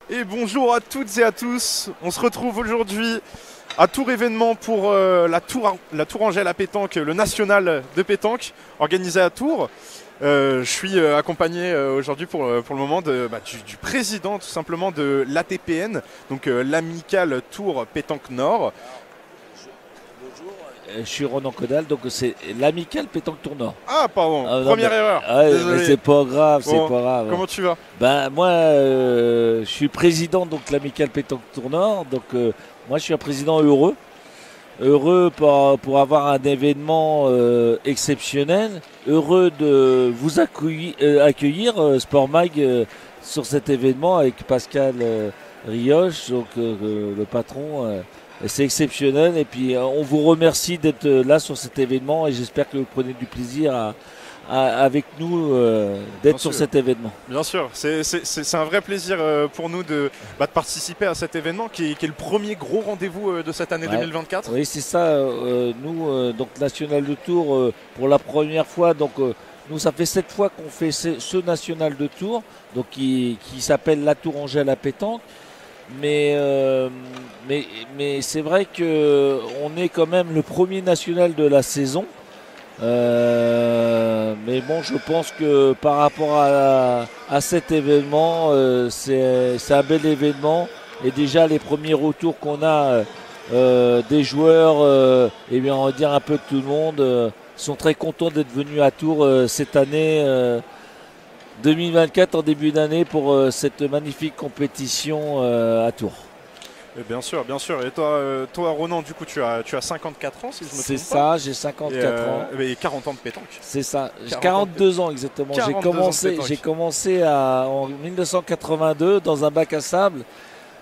Et bonjour à toutes et à tous, on se retrouve aujourd'hui à Tours événement pour la Tourangelle à pétanque, le national de pétanque organisé à Tours. Je suis accompagné aujourd'hui pour le moment du président tout simplement de l'ATPN, donc l'amicale Tours Pétanque Nord. Je suis Ronan Caudal, donc c'est l'amical pétanque Tours Nord. Ah pardon, Ah, non, première erreur. Mais c'est pas grave, Bon, c'est pas grave. comment tu vas? Ben moi, je suis président donc l'amical pétanque Tours Nord, donc moi je suis un président heureux pour avoir un événement exceptionnel, heureux de vous accueillir Sport Mag sur cet événement avec Pascal Rioche, donc le patron. C'est exceptionnel et puis on vous remercie d'être là sur cet événement et j'espère que vous prenez du plaisir avec nous d'être sur cet événement. Bien sûr, c'est un vrai plaisir pour nous de participer à cet événement qui est le premier gros rendez-vous de cette année 2024. Oui, c'est ça. Nous, donc National de Tours, pour la première fois, donc nous, ça fait 7 fois qu'on fait ce National de Tours, donc qui s'appelle la Tourangelle à pétanque. Mais c'est vrai qu'on est quand même le premier national de la saison. Mais bon, je pense que par rapport à cet événement, c'est un bel événement. Et déjà, les premiers retours qu'on a des joueurs, et bien on va dire un peu de tout le monde, sont très contents d'être venus à Tours cette année. 2024 en début d'année pour cette magnifique compétition à Tours. Et bien sûr, bien sûr. Et toi Ronan, du coup, tu as 54 ans, si je me trompe pas. C'est ça, j'ai 54 ans. Et 40 ans de pétanque. C'est ça, j'ai 42 ans exactement. J'ai commencé en 1982 dans un bac à sable.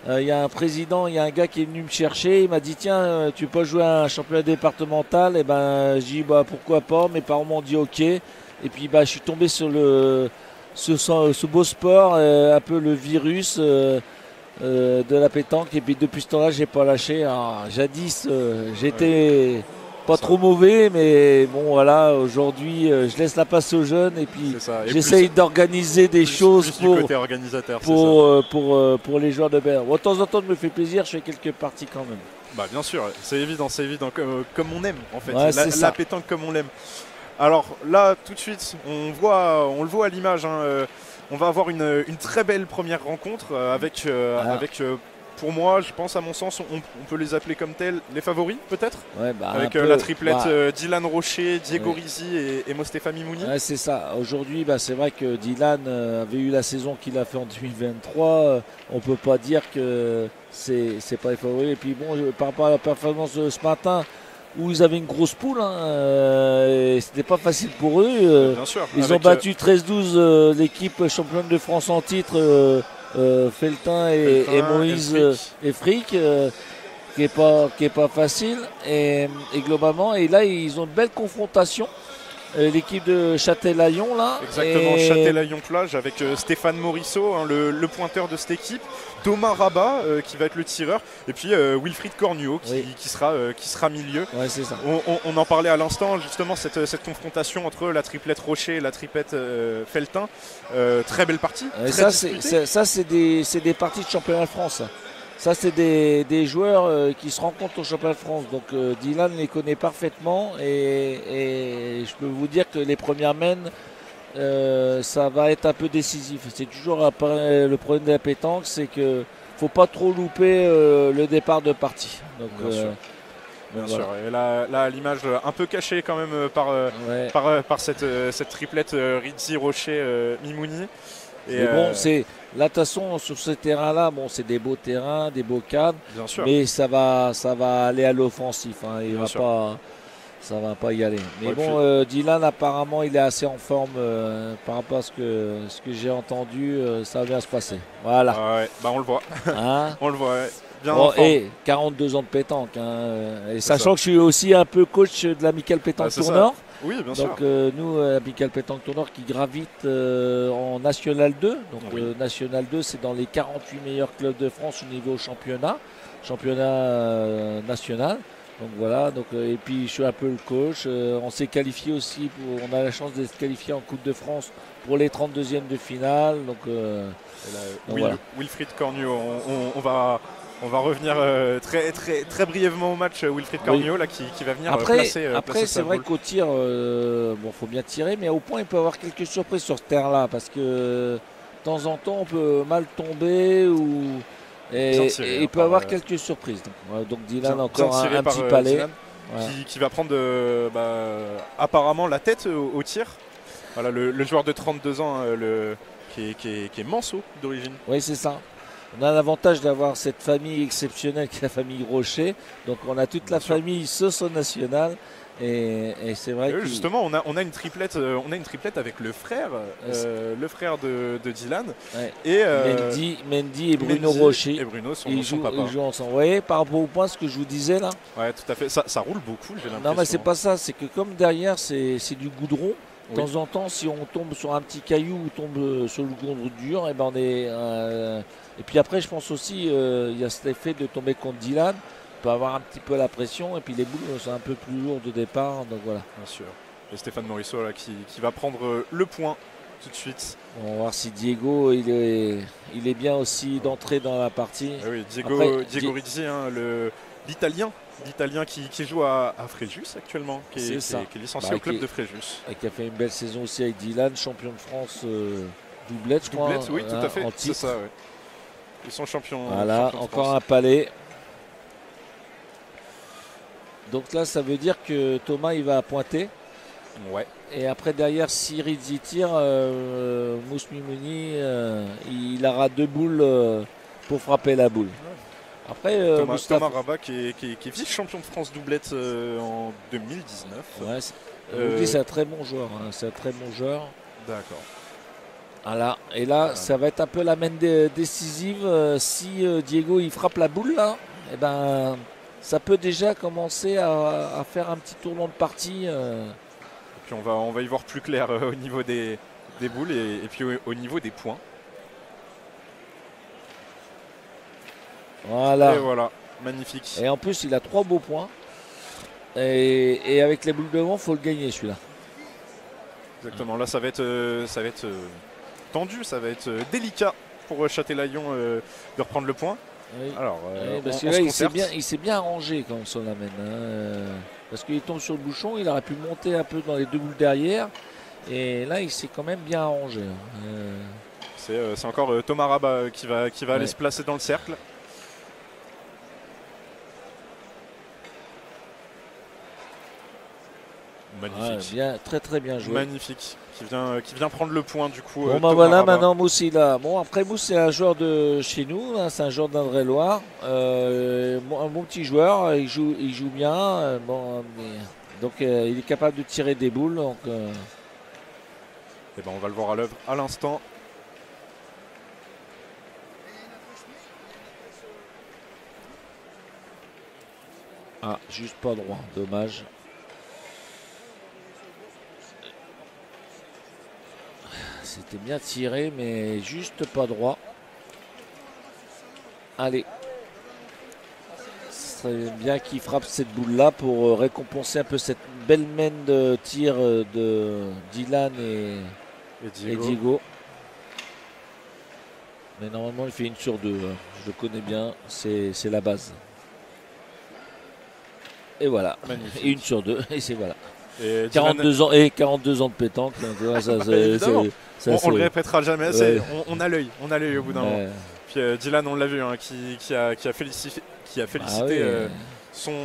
Il y a un gars qui est venu me chercher, il m'a dit tiens, tu peux jouer à un championnat départemental. Et ben j'ai dit pourquoi pas, mes parents m'ont dit ok. Et puis je suis tombé sur ce beau sport, un peu le virus de la pétanque. Et puis depuis ce temps-là, j'ai pas lâché. Alors, jadis, j'étais pas trop mauvais, mais bon voilà, aujourd'hui, je laisse la place aux jeunes et puis j'essaye d'organiser des choses pour les joueurs de Berre. De temps en temps, je me fais plaisir, je fais quelques parties quand même. Bah bien sûr, c'est évident, comme on aime en fait, ouais, la pétanque comme on l'aime. Alors là, tout de suite, on le voit à l'image. On va avoir une très belle première rencontre avec pour moi, je pense, à mon sens, on peut les appeler comme tels, les favoris peut-être. Ouais, avec la triplette Dylan Rocher, Diego Rizzi et Mostefa Mimouni. Ouais, c'est ça. Aujourd'hui, c'est vrai que Dylan avait eu la saison qu'il a fait en 2023. On peut pas dire que c'est pas les favoris. Et puis bon, par rapport à la performance de ce matin, où ils avaient une grosse poule, et c'était pas facile pour eux. Bien sûr, ils ont battu 13-12 l'équipe championne de France en titre, Feltin et Moïse et Frick, qui est pas facile. Et globalement, et là ils ont une belle confrontation. L'équipe de Châtelaillon là. Exactement, Châtelaillon-Plage avec Stéphane Morisseau, le pointeur de cette équipe, Thomas Rabat qui va être le tireur, et puis Wilfried Cornuau qui sera milieu. Ouais, c'est ça. On en parlait à l'instant, justement, cette confrontation entre la triplette Rocher et la triplette Feltin. Très belle partie. Ça, c'est des parties de championnat de France. Ça, c'est des joueurs qui se rencontrent au championnat de France. Donc Dylan les connaît parfaitement et je peux vous dire que les premières mènes, ça va être un peu décisif. C'est toujours le problème de la pétanque, c'est qu'il ne faut pas trop louper le départ de partie. Donc, Bien sûr. Et là, à l'image un peu cachée quand même par cette triplette Rizzi, Rocher, Mimouni. Mais bon, là, de toute façon, sur ce terrain-là, c'est des beaux terrains, des beaux cadres, mais ça va aller à l'offensif. Ça va pas y aller. Mais Dylan, apparemment, il est assez en forme par rapport à ce que j'ai entendu. Ça va bien se passer. Voilà. On le voit. Hein on le voit. Bien et 42 ans de pétanque. Et sachant que je suis aussi un peu coach de l'Amical Pétanque Tours Nord. Oui, bien sûr. Donc nous, Amical Pétanque Tours Nord qui gravite en National 2. Donc National 2, c'est dans les 48 meilleurs clubs de France au niveau championnat national. Donc voilà, et puis je suis un peu le coach. On s'est qualifié aussi, on a la chance d'être qualifié en Coupe de France pour les 32e de finale. Donc voilà. Wilfried Cornu, on va revenir très brièvement au match. Wilfried Cornu là, qui va venir placer. Après, c'est vrai qu'au tir, faut bien tirer, mais au point, il peut y avoir quelques surprises sur ce terrain-là, parce que de temps en temps, on peut mal tomber et il peut y avoir quelques surprises. Donc Dylan encore un petit palais. Qui va prendre apparemment la tête au tir. Voilà, le joueur de 32 ans qui est manceau d'origine. Oui, c'est ça. On a l'avantage d'avoir cette famille exceptionnelle qui est la famille Rocher. Donc on a toute la famille Soso nationale. Et c'est vrai que justement on a une triplette avec le frère de Dylan, ouais. Et Mendy et Bruno Rocher et Bruno ils jouent ensemble. Vous voyez, par rapport au point, ce que je vous disais là, ouais, tout à fait, ça roule beaucoup, j'ai l'impression. Non, mais c'est pas ça, c'est que comme derrière c'est du goudron, de temps en temps, si on tombe sur un petit caillou ou tombe sur le goudron dur, et ben on est et puis après je pense aussi il y a cet effet de tomber contre Dylan, peut avoir un petit peu la pression, et puis les boules sont un peu plus lourdes de départ, donc voilà. Bien sûr. Et Stéphane Morisseau là, qui va prendre le point tout de suite. On va voir si Diego il est bien aussi d'entrer dans la partie. Ah oui, Diego Rizzi, hein, l'Italien qui joue à Fréjus actuellement, qui est licencié au club de Fréjus. Et qui a fait une belle saison aussi avec Dylan, champion de France doublette, je crois. Oui, tout à fait, c'est ça. Ouais. Ils sont champions. Voilà, encore un palais. Donc là, ça veut dire que Thomas, il va pointer. Ouais. Et après, derrière, si Rizzi tire, Mousse Mimouni, il aura 2 boules pour frapper la boule. Après, Thomas Rabat, qui est vice-champion de France doublette en 2019. Ouais, c'est un très bon joueur. Hein, c'est un très bon joueur. D'accord. Voilà. Et là, ça va être un peu la main décisive. Si Diego, il frappe la boule, là, eh ben... ça peut déjà commencer à faire un petit tournant de partie. Et puis on va y voir plus clair au niveau des boules et puis au niveau des points. Voilà. Et voilà, magnifique. Et en plus, il a 3 beaux points. Et avec les boules devant, il faut le gagner celui-là. Exactement, là ça va être tendu, ça va être délicat pour Châtelaillon de reprendre le point. Oui. Alors, parce que là, il s'est bien arrangé quand on s'en amène. Parce qu'il tombe sur le bouchon, il aurait pu monter un peu dans les 2 boules derrière. Et là, il s'est quand même bien arrangé. C'est encore Thomas Rabat qui va aller se placer dans le cercle. Magnifique. Bien, très bien joué. Magnifique. Qui vient prendre le point du coup. Bon, voilà, Rabat. Maintenant Mousse il a. Bon, après Mousse, c'est un joueur de chez nous, hein, c'est un joueur d'Indre-et-Loire. Un bon petit joueur, il joue bien. Donc il est capable de tirer des boules. Donc, Et ben, on va le voir à l'œuvre à l'instant. Ah, juste pas droit, dommage. C'était bien tiré, mais juste pas droit. Allez. Ce serait bien qu'il frappe cette boule-là pour récompenser un peu cette belle main de tir de Dylan et Diego. Mais normalement, il fait 1 sur 2. Hein. Je le connais bien. C'est la base. Et voilà. Magnifique. Et 1 sur 2. Et c'est voilà. Et 42 ans de pétanque. Donc, on le répétera jamais assez. Ouais. On a l'œil au bout d'un moment. Puis Dylan, on l'a vu, hein, qui a félicité son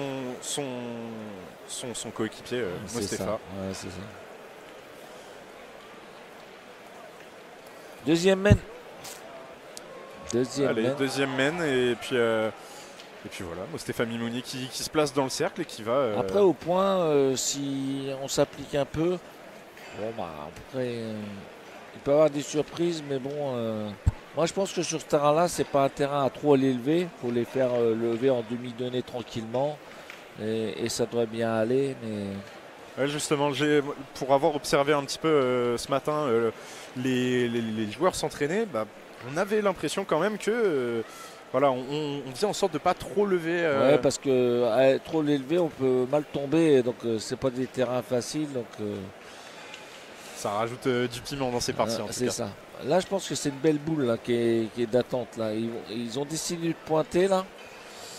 coéquipier Mostefa. Ouais, c'est ça. Deuxième main. Deuxième main et puis voilà, Mostefa Mimouni qui se place dans le cercle et qui va. Après au point, si on s'applique un peu, après il peut y avoir des surprises, mais bon, moi je pense que sur ce terrain-là, c'est pas un terrain à trop l'élever, il faut les faire lever en demi-donnée tranquillement et ça devrait bien aller. Mais ouais, justement, pour avoir observé un petit peu ce matin les joueurs s'entraîner, on avait l'impression quand même que voilà, on faisait en sorte de pas trop lever. Ouais, parce que trop l'élever, on peut mal tomber, donc c'est pas des terrains faciles, donc. Ça rajoute du piment dans ces parties en tout cas. C'est ça. Là, je pense que c'est une belle boule là, qui est d'attente. Là. Ils ont décidé de pointer là.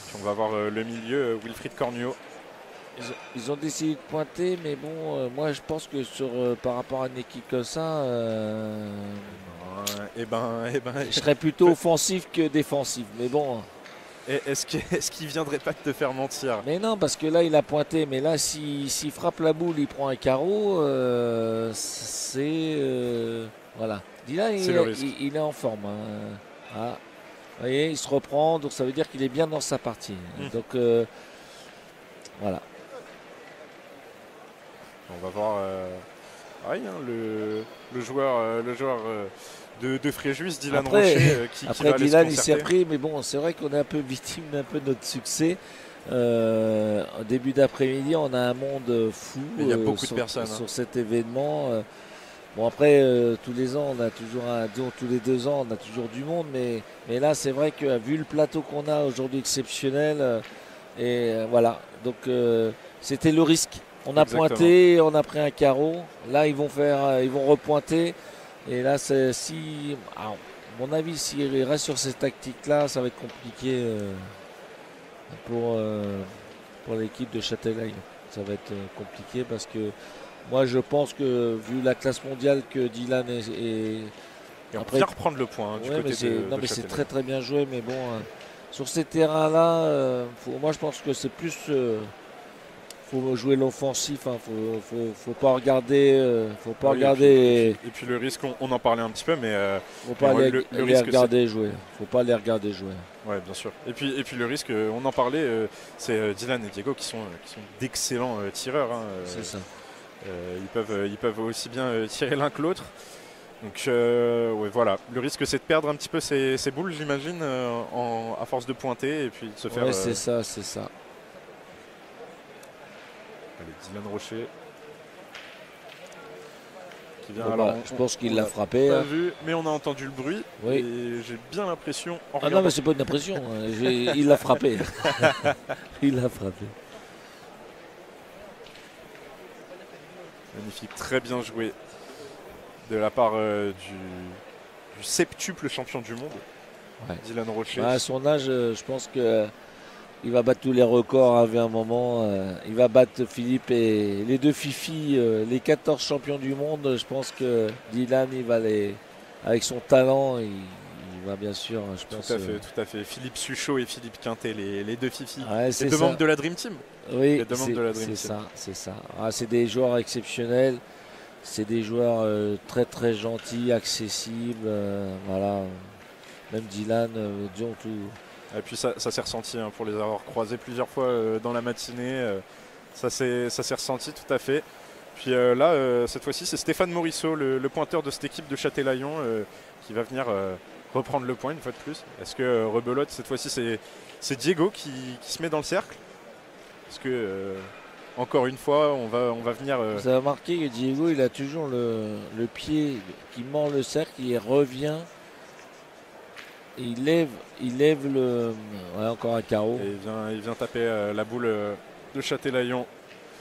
Puis on va voir le milieu, Wilfried Cornuau. Ils ont décidé de pointer, mais bon, moi je pense que par rapport à une équipe comme ça, je serais plutôt offensif que défensif. Mais bon. Est-ce qu'il viendrait pas de te faire mentir? Mais non, parce que là il a pointé, mais là s'il frappe la boule, il prend un carreau, voilà. Dylan, il est en forme. Hein. Ah. Vous voyez, il se reprend, donc ça veut dire qu'il est bien dans sa partie. Donc voilà. On va voir le joueur de Fréjus, Dylan Rocher, qui après va Dylan il s'est repris, mais bon, c'est vrai qu'on est un peu victime d'un peu de notre succès. Au début d'après-midi, on a un monde fou. Il y a beaucoup de personnes sur cet événement. Bon après, tous les ans, on a toujours tous les 2 ans, on a toujours du monde, mais là, c'est vrai que vu le plateau qu'on a aujourd'hui exceptionnel, voilà. Donc c'était le risque. On a pointé, on a pris un carreau. Là, ils vont repointer. Et là, à mon avis, s'il reste sur cette tactique-là, ça va être compliqué pour l'équipe de Châtelaillon. Ça va être compliqué parce que moi, je pense que vu la classe mondiale que Dylan et on vient reprendre le point du côté de c'est très très bien joué, mais bon, sur ces terrains-là, moi, je pense que c'est plus. Faut jouer l'offensif, hein. Faut pas regarder, Et puis le risque, on en parlait un petit peu, mais faut pas les regarder jouer. Faut pas les regarder jouer. Ouais, bien sûr. Et puis le risque, on en parlait, c'est Dylan et Diego qui sont d'excellents tireurs. Hein. C'est ça. Ils peuvent aussi bien tirer l'un que l'autre. Donc ouais, voilà, le risque c'est de perdre un petit peu ces boules, j'imagine, à force de pointer et puis de se faire. Ouais, c'est ça. Allez, Dylan Rocher. Qui vient, je pense qu'il l'a frappé. Pas vu, mais on a entendu le bruit. Oui. Et j'ai bien l'impression. Non, mais c'est pas une impression. Il l'a frappé. Il l'a frappé. Magnifique, très bien joué de la part du septuple champion du monde, Dylan Rocher. À son âge, je pense que. Il va battre tous les records à un moment. Il va battre Philippe et les 2 Fifi, les 14 champions du monde. Je pense que Dylan, avec son talent, il va bien sûr. Je pense, tout à fait. Philippe Suchot et Philippe Quintet, les 2 Fifi. Les 2 membres de la Dream Team. Oui, c'est ça. C'est des joueurs exceptionnels. C'est des joueurs très très gentils, accessibles. Voilà. Même Dylan, disons tout. Et puis ça s'est ressenti pour les avoir croisés plusieurs fois dans la matinée. Ça s'est ressenti tout à fait. Puis là, cette fois-ci, c'est Stéphane Morisseau, le pointeur de cette équipe de Châtelaillon, qui va venir reprendre le point une fois de plus. Est-ce que rebelote, cette fois-ci, c'est Diego qui se met dans le cercle? Est-ce que, encore une fois, on va venir... Vous avez remarqué que Diego, il a toujours le pied qui mord le cercle, il revient... Il lève le. Ouais, encore un carreau. Et il vient taper la boule de Châtelaillon.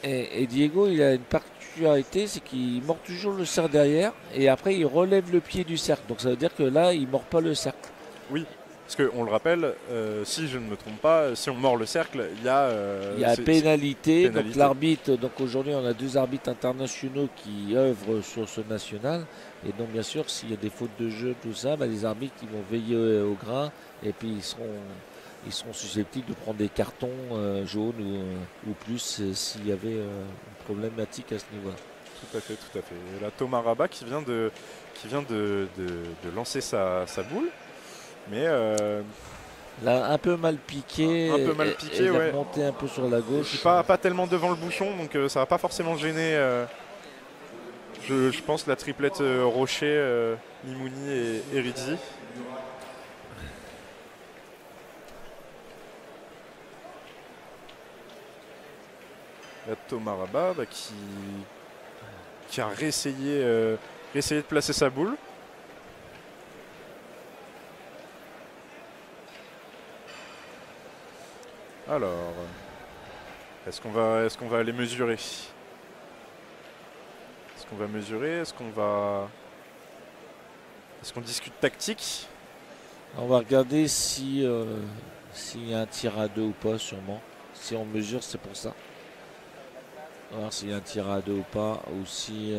Et Diego, il a une particularité, c'est qu'il mord toujours le cercle derrière et après il relève le pied du cercle. Donc ça veut dire que là, il ne mord pas le cercle. Oui, parce qu'on le rappelle, si je ne me trompe pas, si on mord le cercle, il y a. Il y a pénalité. Donc l'arbitre, donc aujourd'hui on a 2 arbitres internationaux qui œuvrent sur ce national. Et donc bien sûr, s'il y a des fautes de jeu, tout ça, les arbitres ils vont veiller au grain et puis ils seront susceptibles de prendre des cartons jaunes ou plus s'il y avait une problématique à ce niveau-là. Tout à fait. Et là, Thomas Rabat qui vient de lancer sa boule. Mais là, un peu mal piqué. Et ouais. Remonté un peu sur la gauche. Pas tellement devant le bouchon, donc ça va pas forcément gêner. Je pense la triplette Rocher, Mimouni et Rizzi. Il y a Thomas Rabat qui a réessayé de placer sa boule. Alors, est-ce qu'on va aller mesurer? Est-ce qu'on va mesurer? Est-ce qu'on discute tactique? On va regarder si s'il y a un tir à 2 ou pas, sûrement. Si on mesure, c'est pour ça. On va voir s'il y a un tir à 2 ou pas, ou si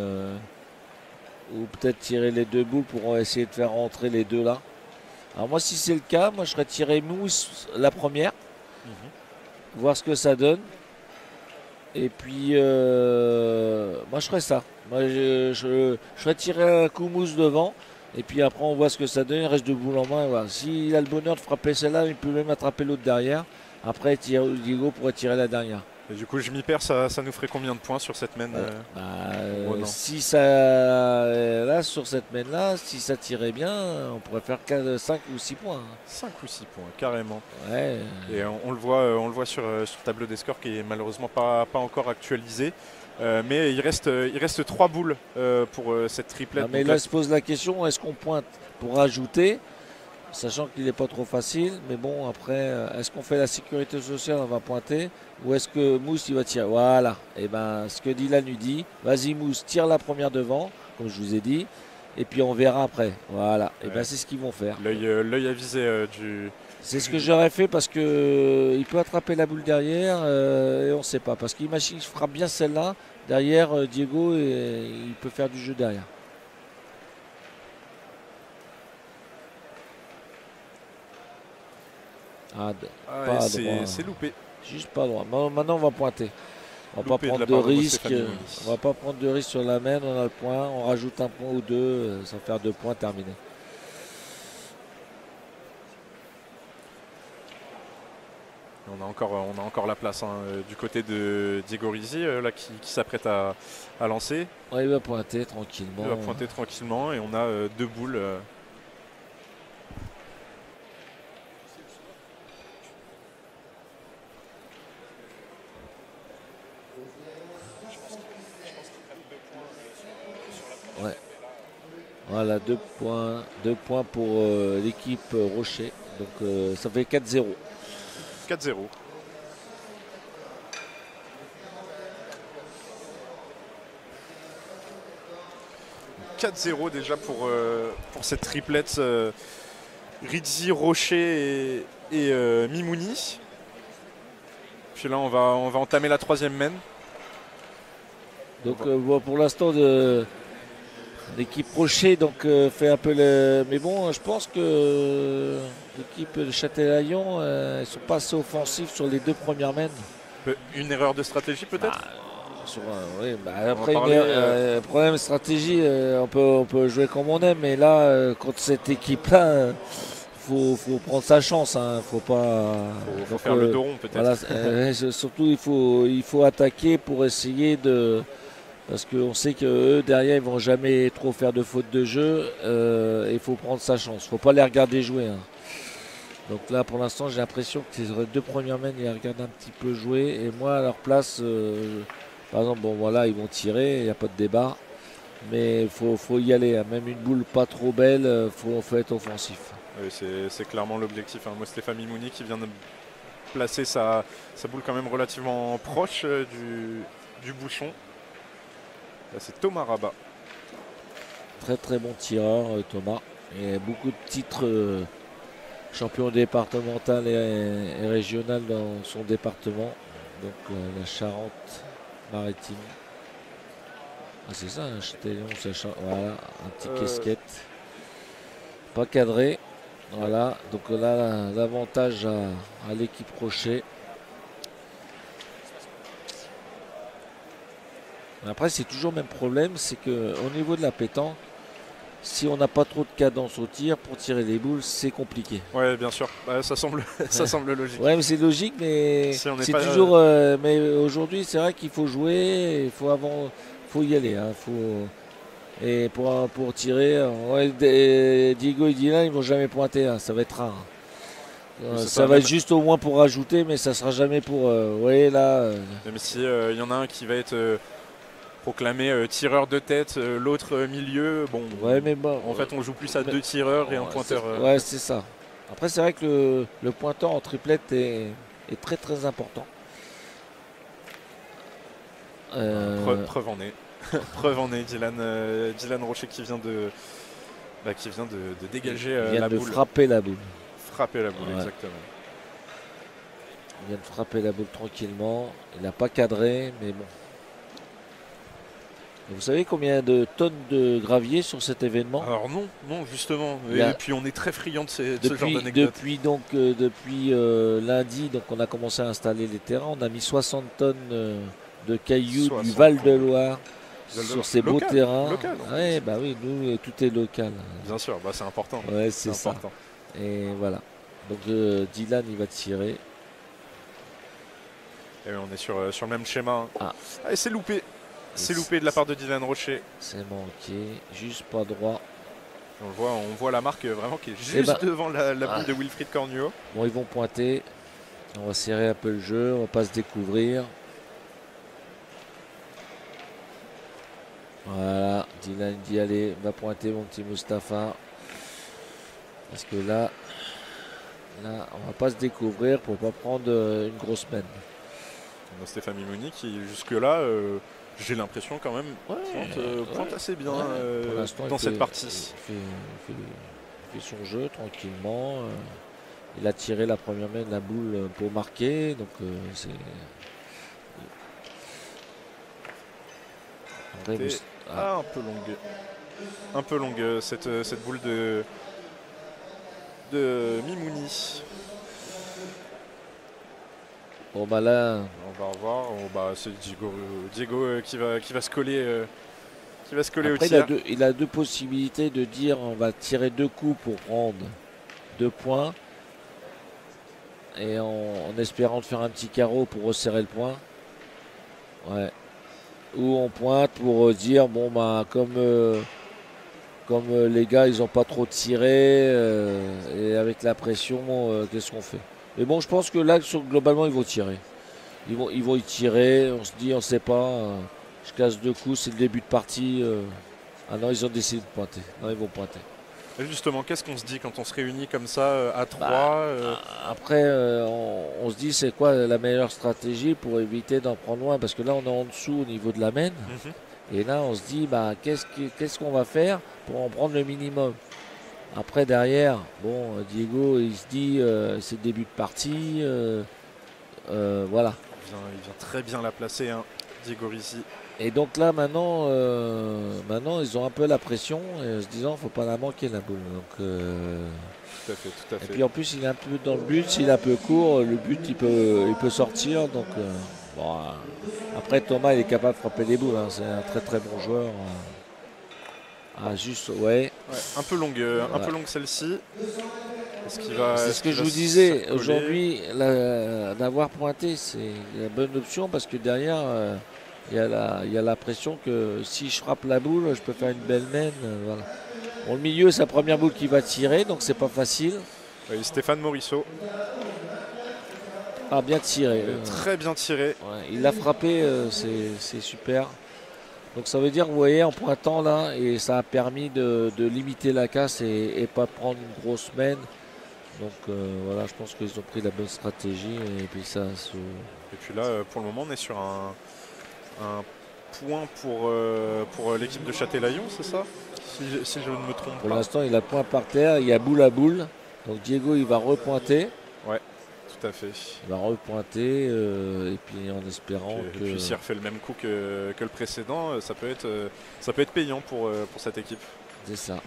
ou peut-être tirer les 2 boules pour essayer de faire rentrer les deux là. Alors moi, si c'est le cas, moi je serais tiré mousse la première, voir ce que ça donne. Et puis moi je ferais ça. Moi je ferais tirer un coup mousse devant. Et puis après on voit ce que ça donne, il reste de boule en main. Voilà. S'il a le bonheur de frapper celle-là, il peut même attraper l'autre derrière. Après Diego pourrait tirer la dernière. Et du coup, je m'y perds, ça nous ferait combien de points sur cette main si ça, là, sur cette main-là, si ça tirait bien, on pourrait faire 5 ou 6 points. 5 ou 6 points, carrément. Ouais. Et on le voit sur le tableau des scores qui est malheureusement pas encore actualisé. Mais il reste 3 boules pour cette triplette. Non, mais là, se pose la question, est-ce qu'on pointe pour rajouter, sachant qu'il n'est pas trop facile, mais bon, après, est-ce qu'on fait la sécurité sociale, on va pointer, ou est-ce que Mousse, il va tirer? Voilà, et ben ce que Dylan lui dit, vas-y Mousse, tire la première devant, comme je vous ai dit, et puis on verra après. Voilà, et ben c'est ce qu'ils vont faire. L'œil avisé du... C'est ce que j'aurais fait parce que il peut attraper la boule derrière et on ne sait pas. Parce qu'imagine qu'il frappe bien celle-là, derrière Diego, et il peut faire du jeu derrière. C'est loupé. Juste pas droit. Maintenant, on va pointer. On va pas prendre de risques. On va pas prendre de risques sur la main. On a le point. On rajoute un point ou deux. Ça va faire 2 points terminés. On a encore la place du côté de Diego Rizzi là, qui s'apprête à lancer. Ouais, il va pointer tranquillement. Il va pointer tranquillement et on a 2 boules. Ouais. Voilà, 2 points. 2 points pour l'équipe Rocher. Donc ça fait 4-0. 4-0. Déjà pour cette triplette Rizzi, Rocher et Mimouni. Puis là on va entamer la 3e main. Donc pour l'instant l'équipe Rocher fait un peu le... Mais bon, je pense que l'équipe de Châtelaillon, ils ne sont pas assez offensifs sur les 2 premières mains. Une erreur de stratégie peut-être? Oui, après, problème de stratégie, on peut jouer comme on aime, mais là, contre cette équipe-là, faut prendre sa chance. Faut pas. Faut faire le dos rond peut-être. Voilà, surtout, il faut attaquer pour essayer de. Parce qu'on sait qu'eux, derrière, ils ne vont jamais trop faire de fautes de jeu. Il faut prendre sa chance. Il ne faut pas les regarder jouer. Donc là, pour l'instant, j'ai l'impression que les 2 premières mains, ils les regardent un petit peu jouer. Et moi, à leur place, par exemple, bon, voilà, ils vont tirer, il n'y a pas de débat. Mais il faut y aller. Même une boule pas trop belle, il faut être offensif. Oui, c'est clairement l'objectif. Moi, Stéphane Mimouni qui vient de placer sa boule quand même relativement proche du bouchon. Là, c'est Thomas Rabat. Très très bon tireur, Thomas. Et beaucoup de titres champion départemental et régional dans son département. Donc la Charente-Maritime. Ah, c'est ça, un Châtellon, voilà, un petit casquette. Pas cadré. Voilà, donc là, l'avantage à l'équipe Rocher. Après, c'est toujours le même problème, c'est qu'au niveau de la pétanque, si on n'a pas trop de cadence au tir, pour tirer les boules, c'est compliqué. Ouais, bien sûr. Ça semble logique. Ouais, mais c'est logique, mais si c'est toujours. Mais aujourd'hui, c'est vrai qu'il faut jouer, il faut y aller. Et pour tirer, Diego et Dylan, ils vont jamais pointer. Ça va être rare. Ça va être juste au moins pour rajouter, mais ça sera jamais pour. Là. Même si il y en a un qui va être proclamé tireur de tête, l'autre milieu. Bon, mais bon, en fait, on joue plus à 2 tireurs et un pointeur. Ouais, c'est ça. Après, c'est vrai que le pointeur en triplette est est très très important. Preuve en est. Preuve en est, Dylan Rocher qui vient de dégager la boule. Frapper la boule, ouais. Exactement. Il vient de frapper la boule tranquillement. Il n'a pas cadré, mais bon. Et vous savez combien de tonnes de gravier sur cet événement? Alors non, justement. Et puis on est très friand de ce genre d'anecdotes. Depuis lundi, donc on a commencé à installer les terrains. On a mis 60 tonnes de cailloux du Val-de-Loire sur ces beaux terrains. Local, ouais, bah oui, nous tout est local. Bien sûr, bah c'est important. Ouais, c'est ça. Important. Et voilà. Donc Dylan, il va tirer. Et on est sur le même schéma. Et c'est loupé. C'est loupé de la part de Dylan Rocher. C'est manqué, juste pas droit. On voit la marque vraiment qui est juste devant la boule de Wilfried Cornuau. Bon, ils vont pointer. On va serrer un peu le jeu, on va pas se découvrir. Voilà, Dylan dit allez, va pointer mon petit Mustapha. Parce que là, on va pas se découvrir pour pas prendre une grosse peine. On a Stéphane Mimouni qui jusque-là, j'ai l'impression quand même, pointe assez bien dans cette partie. Il fait son jeu tranquillement. Il a tiré la première main de la boule pour marquer. Donc c'est... un peu longue cette boule de Mimouni. Bon bah là, on va revoir. C'est Diego qui va se coller. Après, au tir. Il a deux possibilités de dire on va tirer 2 coups pour prendre 2 points et en espérant de faire un petit carreau pour resserrer le point. Ouais. Ou on pointe pour dire bon bah comme les gars ils ont pas trop tiré et avec la pression qu'est-ce qu'on fait? Mais bon, je pense que là globalement ils vont tirer. Ils vont y tirer. On se dit on sait pas. Je casse 2 coups, c'est le début de partie. Ah non, ils ont décidé de pointer. Non, ils vont pointer. Et justement, qu'est-ce qu'on se dit quand on se réunit comme ça à 3 Après, on se dit c'est quoi la meilleure stratégie pour éviter d'en prendre loin? Parce que là, on est en dessous au niveau de la main. Et là, on se dit qu'est-ce qu'on va faire pour en prendre le minimum? Après, derrière, bon, Diego, il se dit c'est le début de partie. Voilà. Il vient très bien la placer, hein, Diego Risi. Et donc là, maintenant, ils ont un peu la pression, se disant faut pas la manquer la boule. Donc, tout à fait. Et puis en plus, il est un peu dans le but, s'il est un peu court, le but il peut sortir. Donc, bon, après, Thomas, il est capable de frapper les boules. Hein, c'est un très très bon joueur. Juste, un peu longue celle-ci. C'est ce que je vous disais. Aujourd'hui, d'avoir pointé, c'est la bonne option parce que derrière. Il y a la pression que si je frappe la boule, je peux faire une belle main. Voilà. Bon, le milieu, c'est la première boule qui va tirer, donc c'est pas facile. Oui, Stéphane Morisseau. Bien tiré. Très bien tiré. Ouais, il l'a frappé, c'est super. Donc ça veut dire, vous voyez, en pointant là, et ça a permis de limiter la casse et pas prendre une grosse main. Donc voilà, je pense qu'ils ont pris la bonne stratégie. Et puis ça se... Et puis là, pour le moment, on est sur un point pour l'équipe de Châtelaillon, c'est ça si je ne me trompe pas. Pour l'instant, il a point par terre, il y a boule à boule. Donc Diego, il va repointer. Ouais, tout à fait. Il va repointer et puis en espérant que... Et puis s'il refait le même coup que le précédent, ça peut être payant pour cette équipe. C'est ça.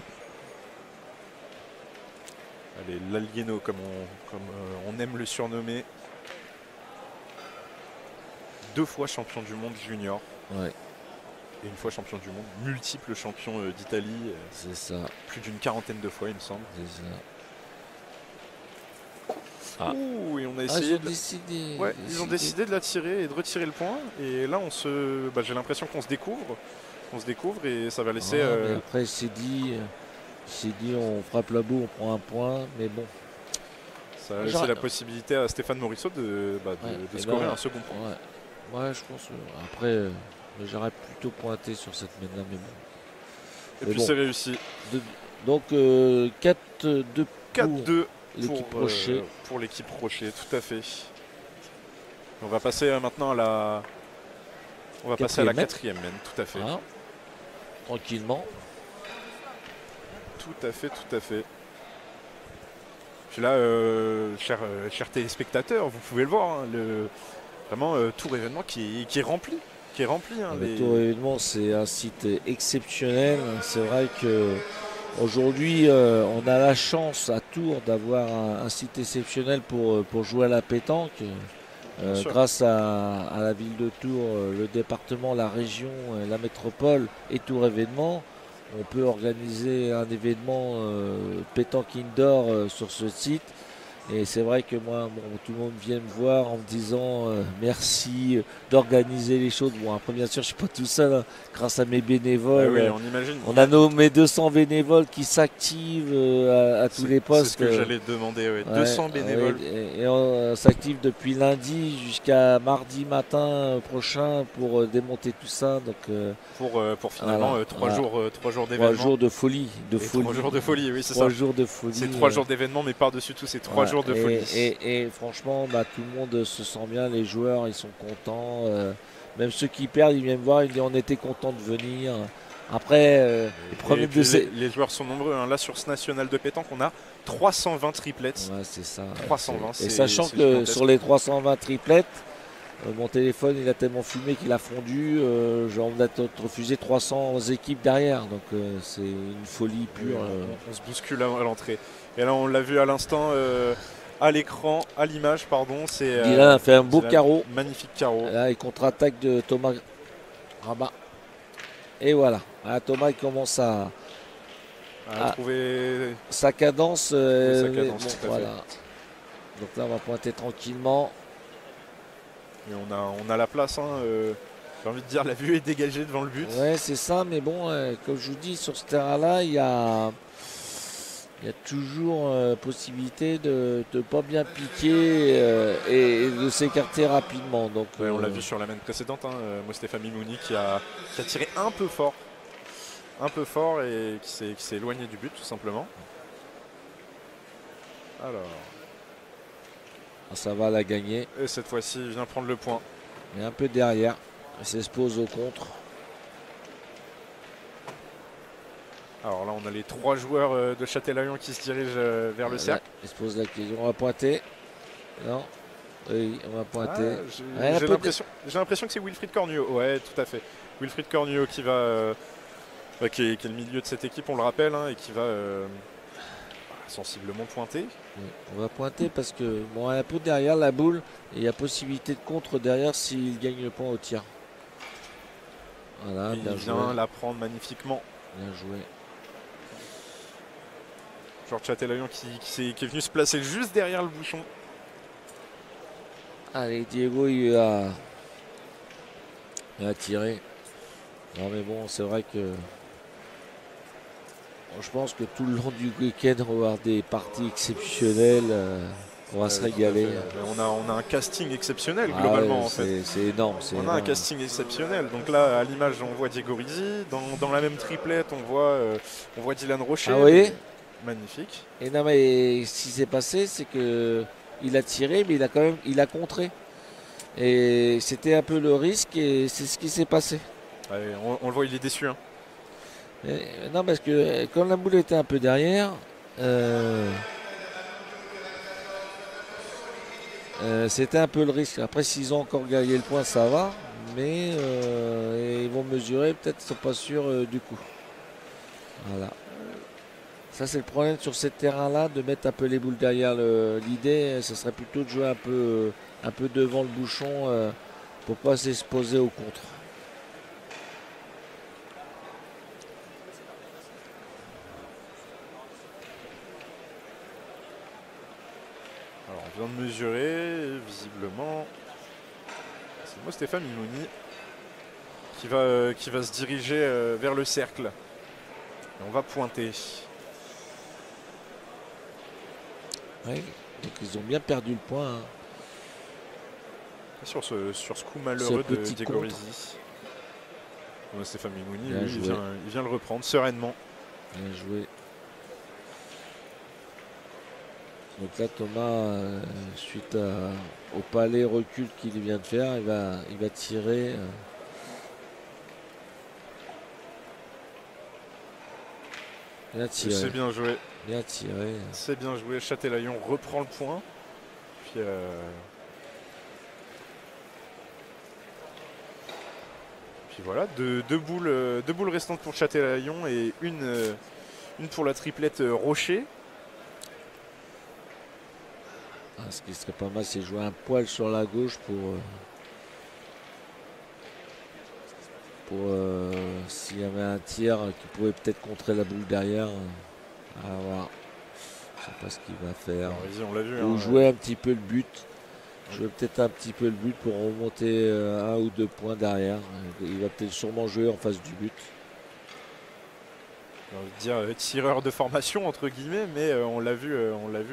Allez, l'Alieno, comme on aime le surnommer. 2 fois champion du monde junior. Ouais. Et 1 fois champion du monde, multiple champion d'Italie. C'est ça. Plus d'une 40aine de fois, il me semble. C'est ça. Ouh, et on a essayé. Ils ont décidé de la tirer et de retirer le point. Et là, j'ai l'impression qu'on se découvre. On se découvre et ça va laisser. Après, c'est dit, on frappe la boue, on prend un point, mais bon. Ça va laisser la possibilité à Stéphane Morisseau de scorer un second point. Ouais, je pense. Après, j'aurais plutôt pointé sur cette main-là, mais bon. Et puis c'est réussi. Donc 4-2 pour l'équipe Rocher. Pour l'équipe Rocher, tout à fait. On va passer maintenant à la... On va passer à la quatrième mène, tout à fait. Ah. Tranquillement. Tout à fait, tout à fait. Puis là, chers téléspectateurs, vous pouvez le voir, hein, vraiment Tour Événement qui est rempli. Hein, le Tour Événement, c'est un site exceptionnel. C'est vrai que aujourd'hui, on a la chance à Tours d'avoir un site exceptionnel pour jouer à la pétanque. Grâce à la ville de Tours, le département, la région, la métropole et Tour Événement, on peut organiser un événement pétanque indoor sur ce site. Et c'est vrai que moi, tout le monde vient me voir en me disant merci d'organiser les choses. Bon, après, bien sûr, je ne suis pas tout seul, hein, grâce à mes bénévoles. Oui, on imagine. On a mes 200 bénévoles qui s'activent à tous les postes. C'est ce que j'allais demander, ouais. 200 bénévoles. Et on s'active depuis lundi jusqu'à mardi matin prochain pour démonter tout ça. Donc, pour finalement 3 jours d'événement. 3 jours de folie. 3 jours de folie, oui, c'est ça. 3 jours de folie. C'est 3 jours d'événement, mais par-dessus tout, c'est 3 jours de folie. Et franchement, tout le monde se sent bien, les joueurs, ils sont contents. Même ceux qui perdent, ils viennent me voir, ils me disent on était contents de venir. Après, les joueurs sont nombreux. Hein. Là, sur ce national de pétanque, on a 320 triplettes. Ouais, c'est ça. 320. Et sachant que sur les 320 triplettes, mon téléphone, il a tellement fumé qu'il a fondu. On a refusé 300 équipes derrière. Donc, c'est une folie pure. On se bouscule à l'entrée. Et là, on l'a vu à l'instant, à l'écran, à l'image, pardon. Dylan a fait un beau carreau. Magnifique carreau. Là, il contre-attaque de Thomas Rabat. Et voilà. Là, Thomas, il commence à trouver sa cadence. Voilà. Donc là, on va pointer tranquillement. Et on a la place. Hein, j'ai envie de dire, la vue est dégagée devant le but. Ouais, c'est ça. Mais bon, comme je vous dis, sur ce terrain-là, il y a toujours possibilité de ne pas bien piquer et de s'écarter rapidement. Donc, on l'a vu sur la main précédente, hein, Mostefa Mimouni qui a tiré un peu fort et qui s'est éloigné du but tout simplement. Alors. Ça va la gagner. Et cette fois-ci, il vient prendre le point. Mais un peu derrière. Il s'expose au contre. Alors là, on a les 3 joueurs de Châtelaillon qui se dirigent vers le cercle. Il se pose la question. On va pointer. Non. Oui, on va pointer. J'ai l'impression que c'est Wilfried Cornuau. Ouais, tout à fait. Wilfried Cornuau qui va, qui est le milieu de cette équipe, on le rappelle, hein, et qui va sensiblement pointer. Oui, on va pointer parce que bon, un peu derrière la boule et il y a possibilité de contre derrière s'il gagne le point au tir. Voilà, il vient la prendre magnifiquement. Bien joué. Georges Châtelaillon qui est venu se placer juste derrière le bouchon. Allez, Diego, il a tiré. Non mais bon, c'est vrai que je pense que tout le long du week-end, on va avoir des parties exceptionnelles. On va se régaler. On a un casting exceptionnel globalement en fait. C'est énorme. On a un casting exceptionnel. Donc là, à l'image, on voit Diego Rizzi. Dans la même triplette, on voit Dylan Rocher. Ah oui. Magnifique. Et non mais ce qui s'est passé, c'est que il a tiré, mais il a contré. Et c'était un peu le risque et c'est ce qui s'est passé. Ouais, on le voit, il est déçu. Hein. Non, parce que quand la boule était un peu derrière, c'était un peu le risque. Après, s'ils ont encore gagné le point, ça va. Mais ils vont mesurer, peut-être ils ne sont pas sûrs du coup. Voilà. Ça, c'est le problème sur ces terrains-là, de mettre un peu les boules derrière. L'idée, ce serait plutôt de jouer un peu devant le bouchon pour ne pas s'exposer au contre. Alors, on vient de mesurer, visiblement. C'est Mostefa Mimouni qui va se diriger vers le cercle. Et on va pointer. Ouais, donc ils ont bien perdu le point. Hein. Sur ce coup malheureux de Diego Rizzi. Mostefa Mimouni, lui, il vient le reprendre sereinement. Bien joué. Donc là, Thomas, suite au palais recul qu'il vient de faire. Il va tirer. Il a tiré. C'est bien joué. Il a tiré. C'est bien joué. Châtelaillon reprend le point. Puis, puis voilà, deux boules restantes pour Châtelaillon et une pour la triplette Rocher. Ce qui serait pas mal, c'est jouer un poil sur la gauche pour s'il y avait un tir qui pouvait peut-être contrer la boule derrière. À voir. Je sais pas ce qu'il va faire. On l'a vu. Ou jouer un petit peu le but. Jouer peut-être un petit peu le but pour remonter 1 ou 2 points derrière. Il va peut-être sûrement jouer en face du but. J'ai envie de dire tireur de formation entre guillemets, mais on l'a vu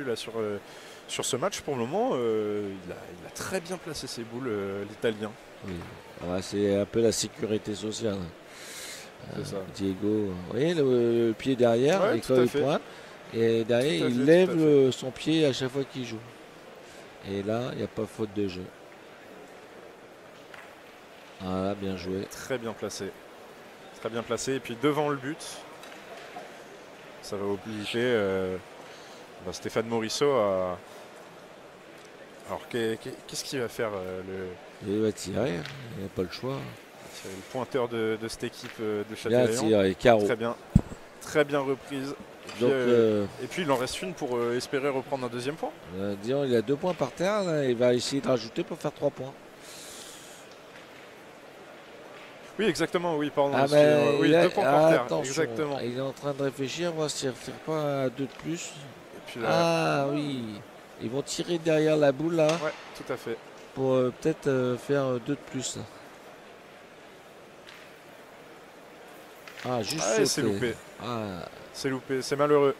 là sur ce match pour le moment. Il a très bien placé ses boules, l'Italien. Oui. Ouais, c'est un peu la sécurité sociale. C'est ça. Diego, vous voyez le pied derrière, ouais, et quand il pointe, et derrière il lève son pied à chaque fois qu'il joue. Et là, il n'y a pas faute de jeu. Voilà, bien joué. Très bien placé. Très bien placé. Et puis devant le but, ça va obliger Stéphane Morisseau à... Alors qu'est-ce qu'il va faire Il va tirer, il n'a pas le choix. C'est le pointeur de cette équipe de Châtelaillon. Il a tiré, carreau. Très bien reprise. Et puis il en reste une pour espérer reprendre un deuxième point. Disons, il a 2 points par terre, là, il va essayer de rajouter pour faire 3 points. Oui, exactement, oui, pardon. Oui, 2 points par terre, attention, exactement. Il est en train de réfléchir, voir s'il ne retire pas à 2 de plus. Et puis là, oui, ils vont tirer derrière la boule là. Ouais, tout à fait. Pour peut-être faire 2 de plus. Juste c'est loupé. C'est loupé, c'est malheureux.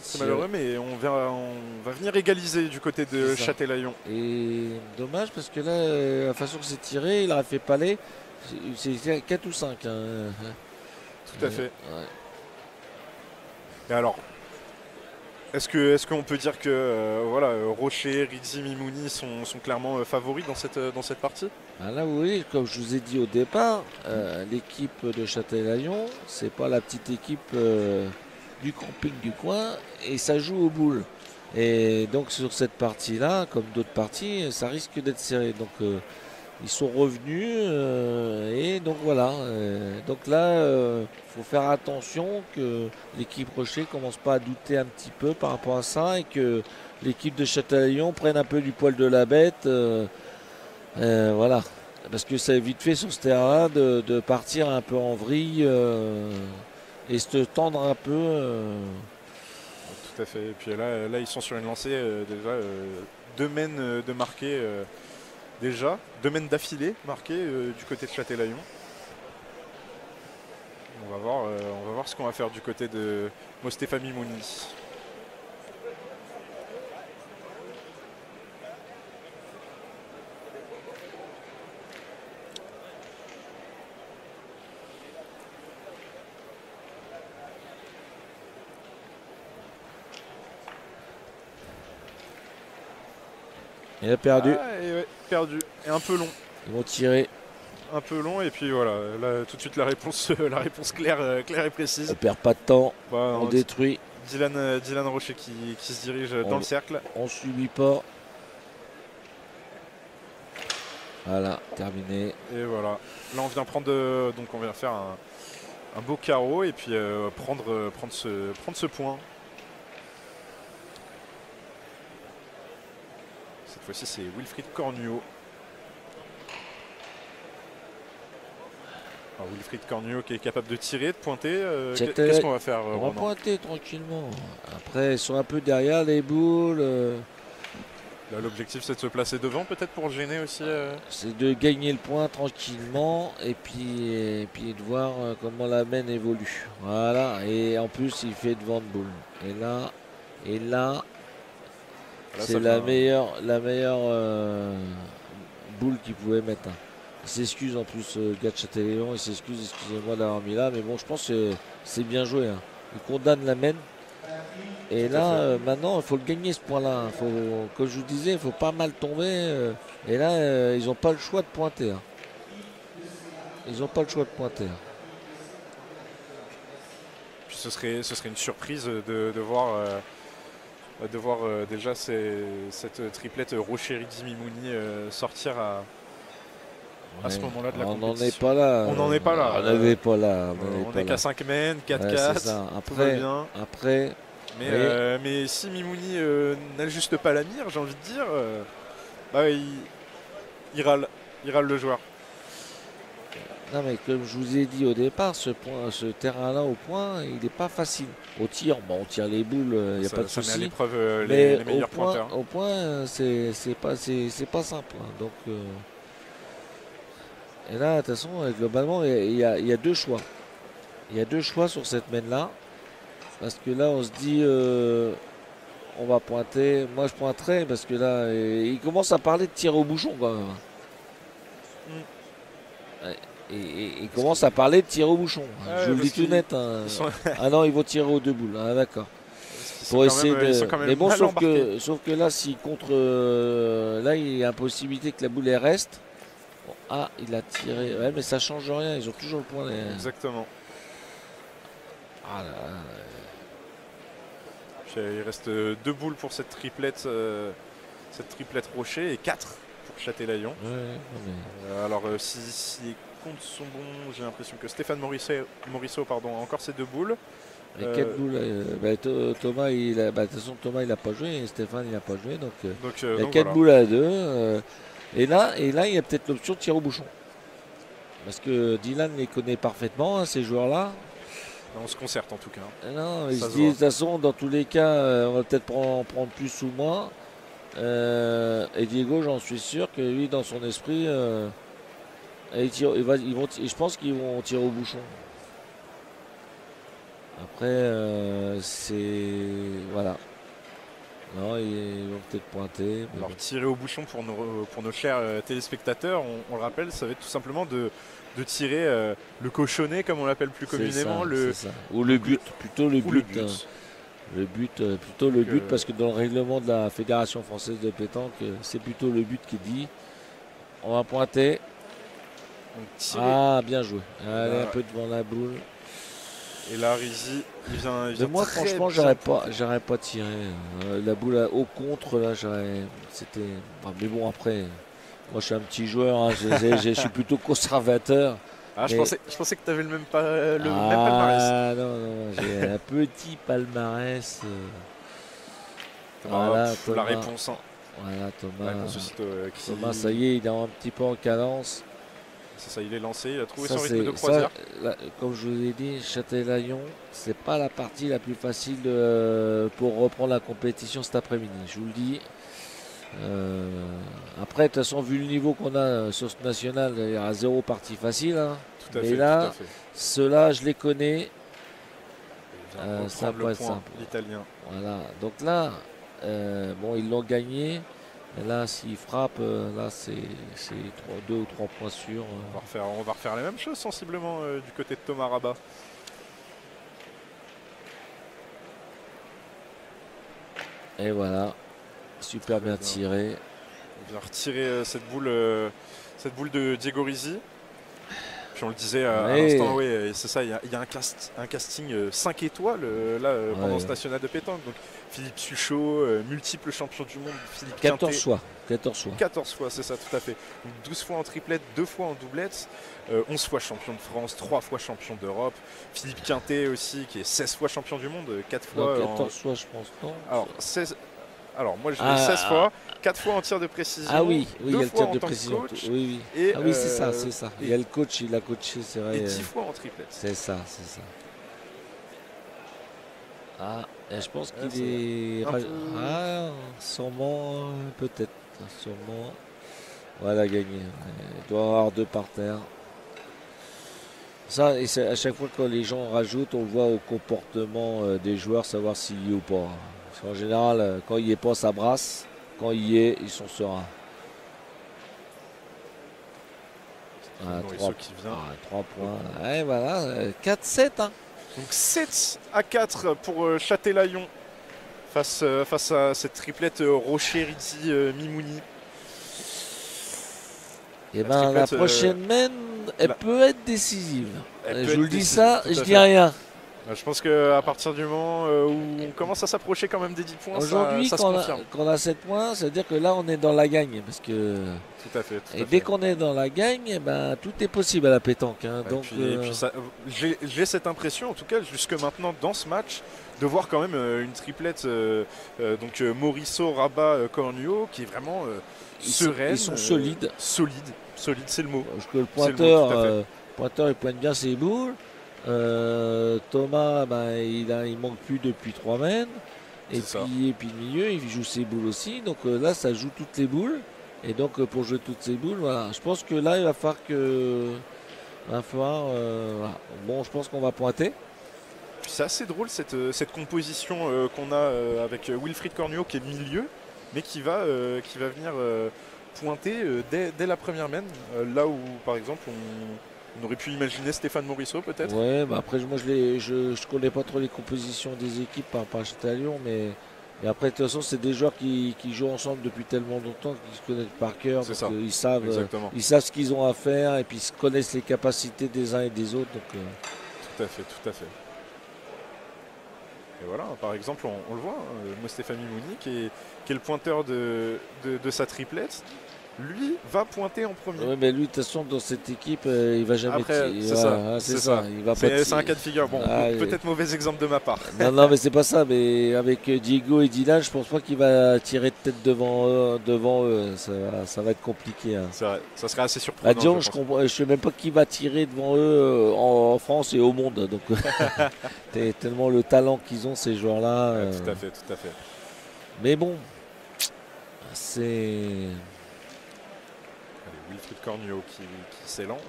C'est malheureux, mais on va venir égaliser du côté de Châtelaillon. Et dommage parce que là, la façon que c'est tiré, il aurait fait palais. C'est 4 ou 5. Hein. Tout à fait. Ouais. Et alors, est-ce qu'on peut dire que Rocher, Rizzi, Mimouni sont clairement favoris dans cette partie? Là, oui, comme je vous ai dit au départ, l'équipe de Châtelaillon, c'est pas la petite équipe du camping du coin, et ça joue aux boules. Et donc sur cette partie-là, comme d'autres parties, ça risque d'être serré. Donc ils sont revenus, et donc voilà. Donc là, faut faire attention que l'équipe Rocher commence pas à douter un petit peu par rapport à ça, et que l'équipe de Châtelaillon prenne un peu du poil de la bête. Voilà, parce que c'est vite fait sur ce terrain de partir un peu en vrille et se tendre un peu. Tout à fait. Et puis là ils sont sur une lancée déjà 2 mènes de marqués déjà, 2 mènes d'affilée marqués du côté de Châtelaillon. On va voir ce qu'on va faire du côté de Mostefa Mimouni. Il a perdu. Perdu. Et un peu long. Ils vont tirer. Un peu long, et puis voilà, là tout de suite la réponse claire et précise. On perd pas de temps, on détruit. Dylan Rocher qui se dirige dans le cercle. On subit pas. Voilà, terminé. Et voilà. Là on vient donc on vient faire un beau carreau et puis prendre ce point. Cette fois-ci c'est Wilfried Cornuau. Alors, Wilfried Cornuau qui est capable de tirer, de pointer. Qu'est-ce qu'on va faire, On va pointer tranquillement. Après ils sont un peu derrière les boules. Là l'objectif c'est de se placer devant peut-être pour gêner aussi. C'est de gagner le point tranquillement et puis de voir comment la main évolue. Voilà, et en plus il fait devant de boule. Et là c'est la meilleure boule qu'il pouvait mettre. Il s'excuse en plus, gars de Châtelaillon, il s'excuse, excusez-moi d'avoir mis là, mais bon, je pense que c'est bien joué. Il condamne la main Et là, maintenant, il faut le gagner ce point-là. Comme je vous disais, il ne faut pas mal tomber. Et là, ils n'ont pas le choix de pointer. Hein. Ils n'ont pas le choix de pointer. Puis ce serait une surprise de voir déjà cette triplette Rocher-Rizzi Mimouni sortir à ce moment-là de la compétition. On n'en est pas là. On n'en est pas là. On n'en est pas là. On n'est qu'à 5 mènes, 4-4. Après. Mais si Mimouni n'ajuste pas la mire, j'ai envie de dire, il râle le joueur. Non, mais comme je vous ai dit au départ, ce terrain-là au point, il n'est pas facile. Au tir, on tire les boules, il n'y a pas de souci. Ça met à l'épreuve les meilleurs pointeurs. Au point, c'est pas simple. Hein. Donc, et là, de toute façon, globalement, il y a deux choix. Il y a deux choix sur cette mène-là. Parce que là, on se dit, on va pointer. Moi, je pointerai parce que là, il commence à parler de tir au bouchon quand même. Et il commence à parler de tir au bouchon. Je vous le dis tout net. Hein. Ah non, ils vont tirer aux deux boules. Ah d'accord. Pour essayer de. Mais bon, sauf que là, s'il contre. Là, il y a une possibilité que la boule elle reste. Bon, il a tiré. Ouais, mais ça change rien. Ils ont toujours le point. Exactement. Ah là. Il reste 2 boules pour cette triplette Rocher et 4 pour Châtelaillon. Ouais, alors si les comptes sont bons, j'ai l'impression que Stéphane Morisseau a encore ses 2 boules. Et 4 boules. Thomas, de toute façon, Thomas il n'a pas joué et Stéphane il n'a pas joué. Donc il y a 4 boules à 2. Et là, il y a peut-être l'option de tir au bouchon. Parce que Dylan les connaît parfaitement, hein, ces joueurs-là. On se concerte en tout cas. Non, il se dit de toute façon, dans tous les cas, on va peut-être en prendre plus ou moins. Et Diego, j'en suis sûr que lui, dans son esprit, je pense qu'ils vont tirer au bouchon. Après, voilà. Non, ils vont peut-être pointer. Alors, tirer au bouchon pour nos chers téléspectateurs, on le rappelle, ça va être tout simplement de tirer le cochonnet, comme on l'appelle plus communément. Ou le but, plutôt le but. Plutôt le but, parce que dans le règlement de la Fédération française de pétanque, c'est plutôt le but qui dit on va pointer. Bien joué. Allez, un peu devant la boule. Et là, Rizzi, il vient moi, franchement, j'aurais pas tiré. La boule au contre, là, c'était. Mais bon, après, moi, je suis un petit joueur, hein, je suis plutôt conservateur. Je pensais que tu avais le même palmarès. Non, j'ai un petit palmarès. Voilà, Thomas, la réponse. Voilà, Thomas. Thomas, Thomas, ça y est, il est un petit peu en cadence. C'est ça, il est lancé, il a trouvé son rythme de croisière. Comme je vous ai dit, Châtelaillon, c'est pas la partie la plus facile pour reprendre la compétition cet après-midi. Je vous le dis. Après, de toute façon, vu le niveau qu'on a sur ce national, il y a 0 partie facile. Hein. Tout à fait. Ceux-là, je les connais. Ça va être simple. L'Italien. Voilà. Donc là, ils l'ont gagné. Et là, s'il frappe, là, c'est 2 ou 3 points sûrs. On va refaire la même chose sensiblement du côté de Thomas Rabat. Et voilà, super bien tiré. On vient retirer cette boule de Diego Rizzi. Puis on le disait à l'instant, oui, c'est ça, il y a un casting 5 étoiles pendant ce national de pétanque. Donc Philippe Suchot, multiple champion du monde, Philippe 14 fois. 14 fois, c'est ça, tout à fait. Donc 12 fois en triplette, 2 fois en doublette, 11 fois champion de France, 3 fois champion d'Europe. Philippe Quintet aussi, qui est 16 fois champion du monde, 4 fois. 14 fois, je pense, non. Alors moi je l'ai 16 fois, 4 fois en tir de précision. Ah oui, il y a le tir de précision. Coach, oui, c'est ça. Il y a le coach, il a coaché, c'est vrai. Et 10 fois en triplette. C'est ça. Et je pense qu'il est. Sûrement, peut-être. Sûrement. Voilà, gagné. Il doit avoir 2 par terre. Ça, et à chaque fois que les gens rajoutent, on voit au comportement des joueurs savoir s'il y est ou pas. Parce qu'en général, quand il n'y est pas, ça brasse. Quand il y est, ils sont sereins. 3 points. Et voilà, 4-7. Hein. Donc 7-4 pour Châtelaillon face à cette triplette Rocher, Rizzi, Mimouni. Et ben la prochaine main, elle peut être décisive. Je vous le dis ça, je dis rien. Je pense qu'à partir du moment où on commence à s'approcher quand même des 10 points, aujourd'hui, ça se confirme. Quand on a 7 points, ça veut dire que là, on est dans la gagne. Parce que... Tout à fait. Et dès qu'on est dans la gagne, eh ben, tout est possible à la pétanque. Hein. Donc, j'ai cette impression, en tout cas, jusque maintenant, dans ce match, de voir quand même une triplette, donc Morisseau, Rabat, Cornuau, qui est vraiment sereine. Ils sont solides. Solide, c'est le mot. Parce que le pointeur, il pointe bien ses boules. Thomas, ben, il manque plus depuis 3 mènes. Et puis le milieu, il joue ses boules aussi. Donc là, ça joue toutes les boules. Et donc pour jouer toutes ces boules, voilà. Je pense que là, il va falloir que. Voilà. Bon, je pense qu'on va pointer. C'est assez drôle cette composition qu'on a avec Wilfried Cornuau qui est milieu, mais qui va venir pointer dès la première mène. Là où, par exemple, on aurait pu imaginer Stéphane Morisseau peut-être. Ouais, bah après moi je connais pas trop les compositions des équipes par rapport à Châtelaillon, mais après de toute façon c'est des joueurs qui jouent ensemble depuis tellement longtemps qu'ils se connaissent par cœur, donc ils savent ce qu'ils ont à faire et puis ils connaissent les capacités des uns et des autres. Donc, Tout à fait. Et voilà, par exemple, on le voit, moi Stéphane Mimouni qui est le pointeur de sa triplette. Lui va pointer en premier. Oui, mais lui, de toute façon, dans cette équipe, il va jamais. C'est ça. C'est un cas de figure. Bon, peut-être mauvais exemple de ma part. Non, mais c'est pas ça. Mais avec Diego et Dylan, je pense pas qu'il va tirer de tête devant eux. Ça va être compliqué. Hein. Ça serait assez surprenant. Dion, je sais même pas qui va tirer devant eux en France et au monde. Donc, tellement le talent qu'ils ont ces joueurs-là. Tout à fait. Mais bon, c'est. Wilfried Cornuau qui s'élance.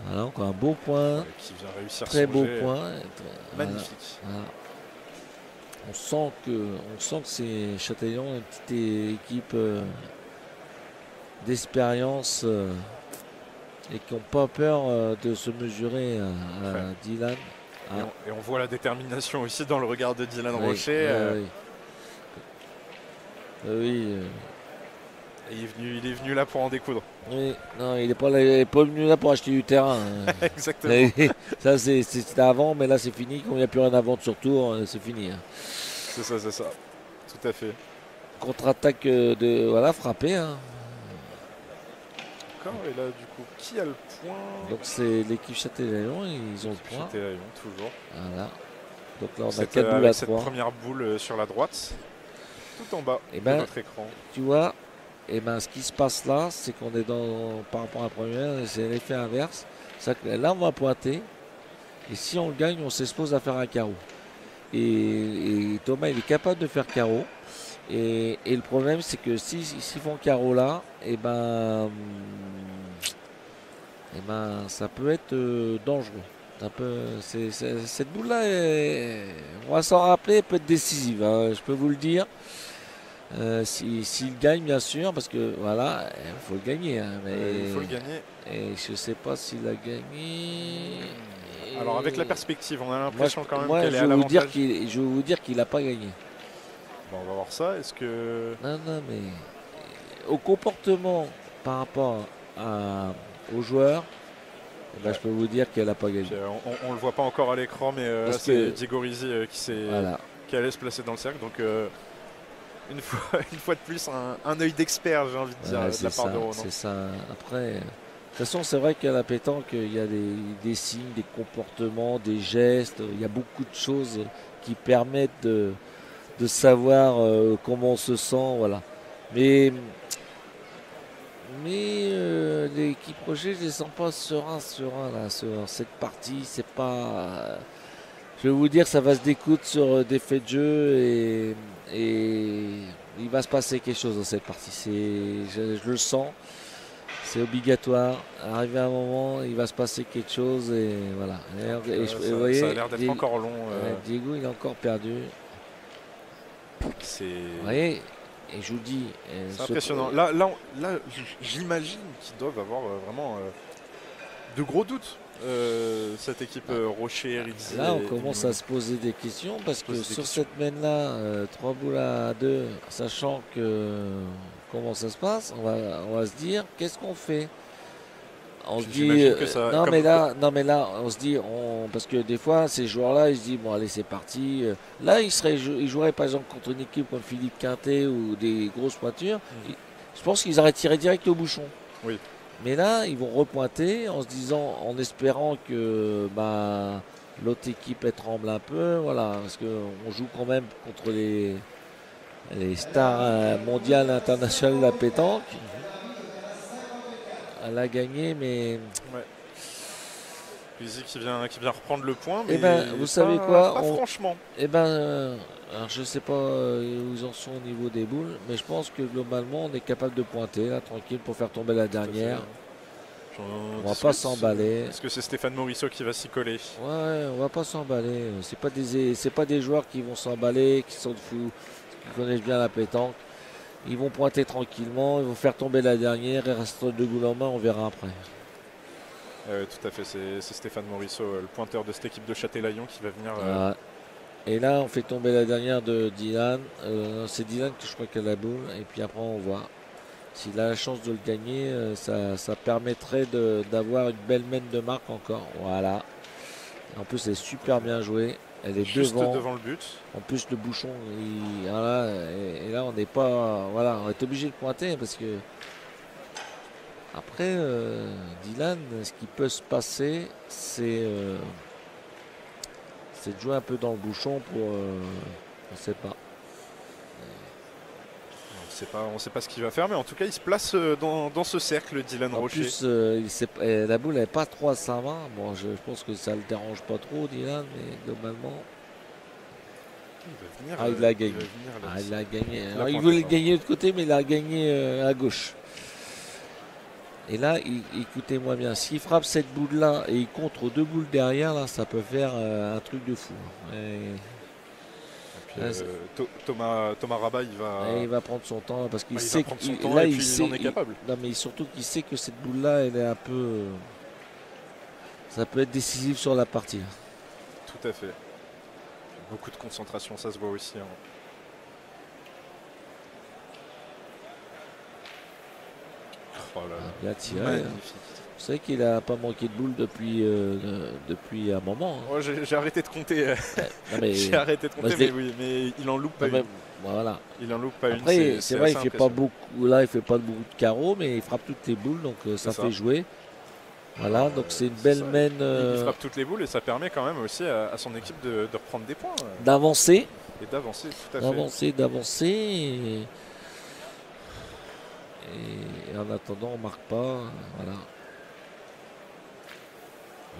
Voilà, encore un beau point. Qui vient réussir très beau point. Magnifique. Voilà. On sent que c'est Châtelaillon, une petite équipe d'expérience et qui n'ont pas peur de se mesurer à Dylan. Et on voit la détermination aussi dans le regard de Dylan Rocher. Oui. Et il est venu là pour en découdre. Oui, non, il n'est pas venu là pour acheter du terrain. Exactement. Ça, c'était avant, mais là, c'est fini. Comme il n'y a plus rien à vendre sur tour, c'est fini. Hein. C'est ça. Tout à fait. Contre-attaque frappé. Hein. D'accord, et là, du coup, qui a le point? Donc, c'est l'équipe Châtelaillon, ils ont le point. Châtelaillon, toujours. Voilà. Donc là, on a 4 boules à 3. Cette première boule sur la droite. Tout en bas de notre écran. Tu vois, ce qui se passe là, c'est qu'on est par rapport à la première, c'est l'effet inverse. Là, on va pointer. Et si on gagne, on s'expose à faire un carreau. Et Thomas, il est capable de faire carreau. Et le problème, c'est que s'ils font carreau là, ça peut être dangereux. Cette boule-là, on va s'en rappeler, elle peut être décisive, hein, je peux vous le dire. S'il gagne, bien sûr, parce que voilà, il faut le gagner. Hein, mais il faut le gagner. Et je ne sais pas s'il a gagné. Alors, avec la perspective, on a l'impression quand même qu'elle est à l'avantage. Je vais vous dire qu'il n'a pas gagné. Bon, on va voir ça. Est-ce que. Non, mais au comportement par rapport aux joueurs, je peux vous dire qu'elle n'a pas gagné. On ne le voit pas encore à l'écran, mais là, c'est Diego Rizzi qui allait se placer dans le cercle. Donc, une fois de plus, un œil d'expert, j'ai envie de dire, de la part de Ronan. C'est ça. Après, de toute façon, c'est vrai qu'à la pétanque, il y a des signes, des comportements, des gestes. Il y a beaucoup de choses qui permettent de savoir comment on se sent. Voilà. Mais l'équipe Rocher, je ne les sens pas serein là, sur cette partie. C'est pas. Je vais vous dire, ça va se découdre sur des faits de jeu et il va se passer quelque chose dans cette partie. Je le sens. C'est obligatoire. Arrivé à un moment, il va se passer quelque chose et voilà. Vous voyez, ça a l'air d'être encore long. Diego, il est encore perdu. Vous voyez, Et je vous dis... C'est impressionnant. Là j'imagine qu'ils doivent avoir vraiment de gros doutes. Cette équipe Rocher, Rizzi. Là, on commence à se poser des questions parce que sur cette mène-là, 3 boules à 2, sachant que comment ça se passe, on va se dire qu'est-ce qu'on fait. On se dit non mais là on se dit parce que des fois ces joueurs-là ils se disent bon allez c'est parti. Là ils joueraient par exemple contre une équipe comme Philippe Quintet ou des grosses pointures. Je pense qu'ils auraient tiré direct au bouchon. Oui. Mais là, ils vont repointer en se disant, en espérant que l'autre équipe elle tremble un peu, voilà, parce qu'on joue quand même contre les stars mondiales, internationales de la pétanque. Elle a gagné, mais... Ouais. Rizzi qui vient reprendre le point, mais vous savez quoi, franchement. Alors je ne sais pas où ils en sont au niveau des boules, mais je pense que globalement on est capable de pointer là tranquille pour faire tomber la dernière. On va pas s'emballer. Est-ce que c'est Stéphane Morisseau qui va s'y coller? Ouais, on va pas s'emballer. C'est pas des joueurs qui vont s'emballer, qui sont fous, qui connaissent bien la pétanque. Ils vont pointer tranquillement, ils vont faire tomber la dernière, il reste 2 boules en main, on verra après. Tout à fait, c'est Stéphane Morisseau, le pointeur de cette équipe de Châtelaillon qui va venir. Et là, on fait tomber la dernière de Dylan. C'est Dylan que je crois qu'il a la boule. Et puis après, on voit. S'il a la chance de le gagner, ça permettrait d'avoir une belle mène de marque encore. Voilà. En plus, elle est super bien jouée. Elle est juste devant le but. En plus, le bouchon. Voilà, et là, on n'est pas. Voilà, on est obligé de pointer parce que. Après, Dylan, ce qui peut se passer, c'est de jouer un peu dans le bouchon pour... on ne sait pas. On ne sait pas ce qu'il va faire, mais en tout cas, il se place dans ce cercle, Dylan Rocher. En plus, la boule n'est pas trop à sa main. Bon, je pense que ça ne le dérange pas trop, Dylan, mais globalement... Il l'a gagné. Il l'a gagné. Alors, il voulait gagner de l'autre côté, mais il a gagné à gauche. Et là, écoutez-moi bien, s'il frappe cette boule-là et il contre 2 boules derrière, là, ça peut faire un truc de fou. Et puis, Thomas Rabat, il va prendre son temps parce qu'il sait qu'il en est capable. Non, mais surtout qu'il sait que cette boule-là, elle est un peu... ça peut être décisif sur la partie. Tout à fait. Beaucoup de concentration, ça se voit aussi. Hein. Oh là là. Bien tiré. Magnifique. Vous savez qu'il n'a pas manqué de boule depuis un moment. Hein. Oh, j'ai arrêté de compter. J'ai arrêté de compter, mais il en loupe pas une. Voilà. Il en loupe pas Après, une. C'est vrai, il fait pas beaucoup. Là, il fait pas beaucoup de carreaux, mais il frappe toutes les boules, donc ça fait jouer. Voilà, donc c'est une belle mène. Il frappe toutes les boules et ça permet quand même aussi à son équipe de reprendre des points. D'avancer. Et d'avancer, tout à fait. D'avancer. Et en attendant, on ne marque pas. Voilà.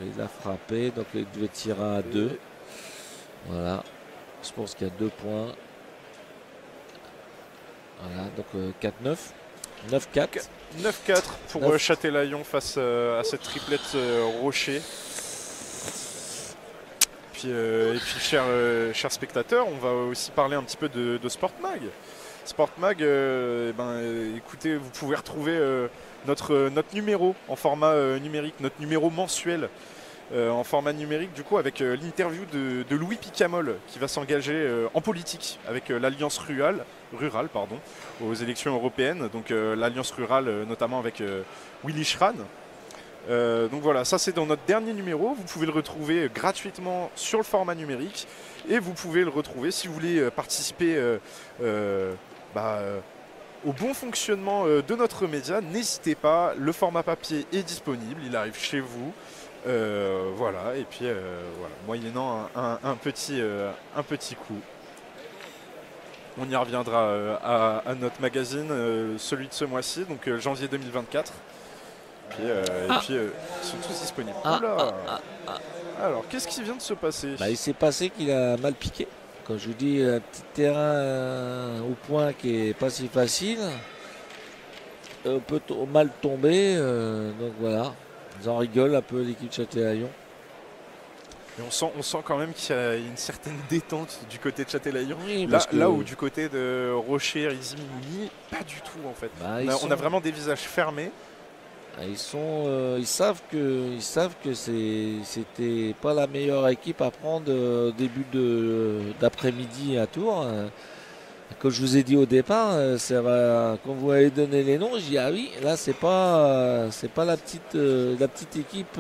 Il a frappé, donc il devait tirer à 2. Voilà. Je pense qu'il y a 2 points. Voilà, donc 4-9. 9-4. 9-4 pour Châtelaillon face à cette triplette Rocher. Et puis chers spectateurs, on va aussi parler un petit peu de SportMag. SportMag, écoutez, vous pouvez retrouver notre numéro en format numérique, notre numéro mensuel en format numérique, du coup, avec l'interview de Louis Picamol qui va s'engager en politique avec l'Alliance rurale, aux élections européennes. Donc l'Alliance rurale, notamment avec Willy Schran. Donc voilà, ça c'est dans notre dernier numéro. Vous pouvez le retrouver gratuitement sur le format numérique et vous pouvez le retrouver si vous voulez participer au bon fonctionnement de notre média. N'hésitez pas, le format papier est disponible, il arrive chez vous. Voilà, et puis voilà, moyennant un petit coût. On y reviendra à notre magazine, celui de ce mois-ci, donc janvier 2024. Et puis ils sont tous disponibles. Alors, qu'est-ce qui vient de se passer? Il s'est passé qu'il a mal piqué. Quand je vous dis un petit terrain au point qui est pas si facile, peut mal tomber. Donc voilà, ils en rigolent un peu l'équipe de Châtelaillon. Et on sent quand même qu'il y a une certaine détente du côté de Châtelaillon. Oui, là où du côté de Rocher, Rizzi, Mimouni, pas du tout en fait. On a vraiment des visages fermés. Ils savent que c'était pas la meilleure équipe à prendre au début d'après-midi à Tours. Comme je vous ai dit au départ, quand vous avez donné les noms, je dis ah oui, là c'est pas la petite équipe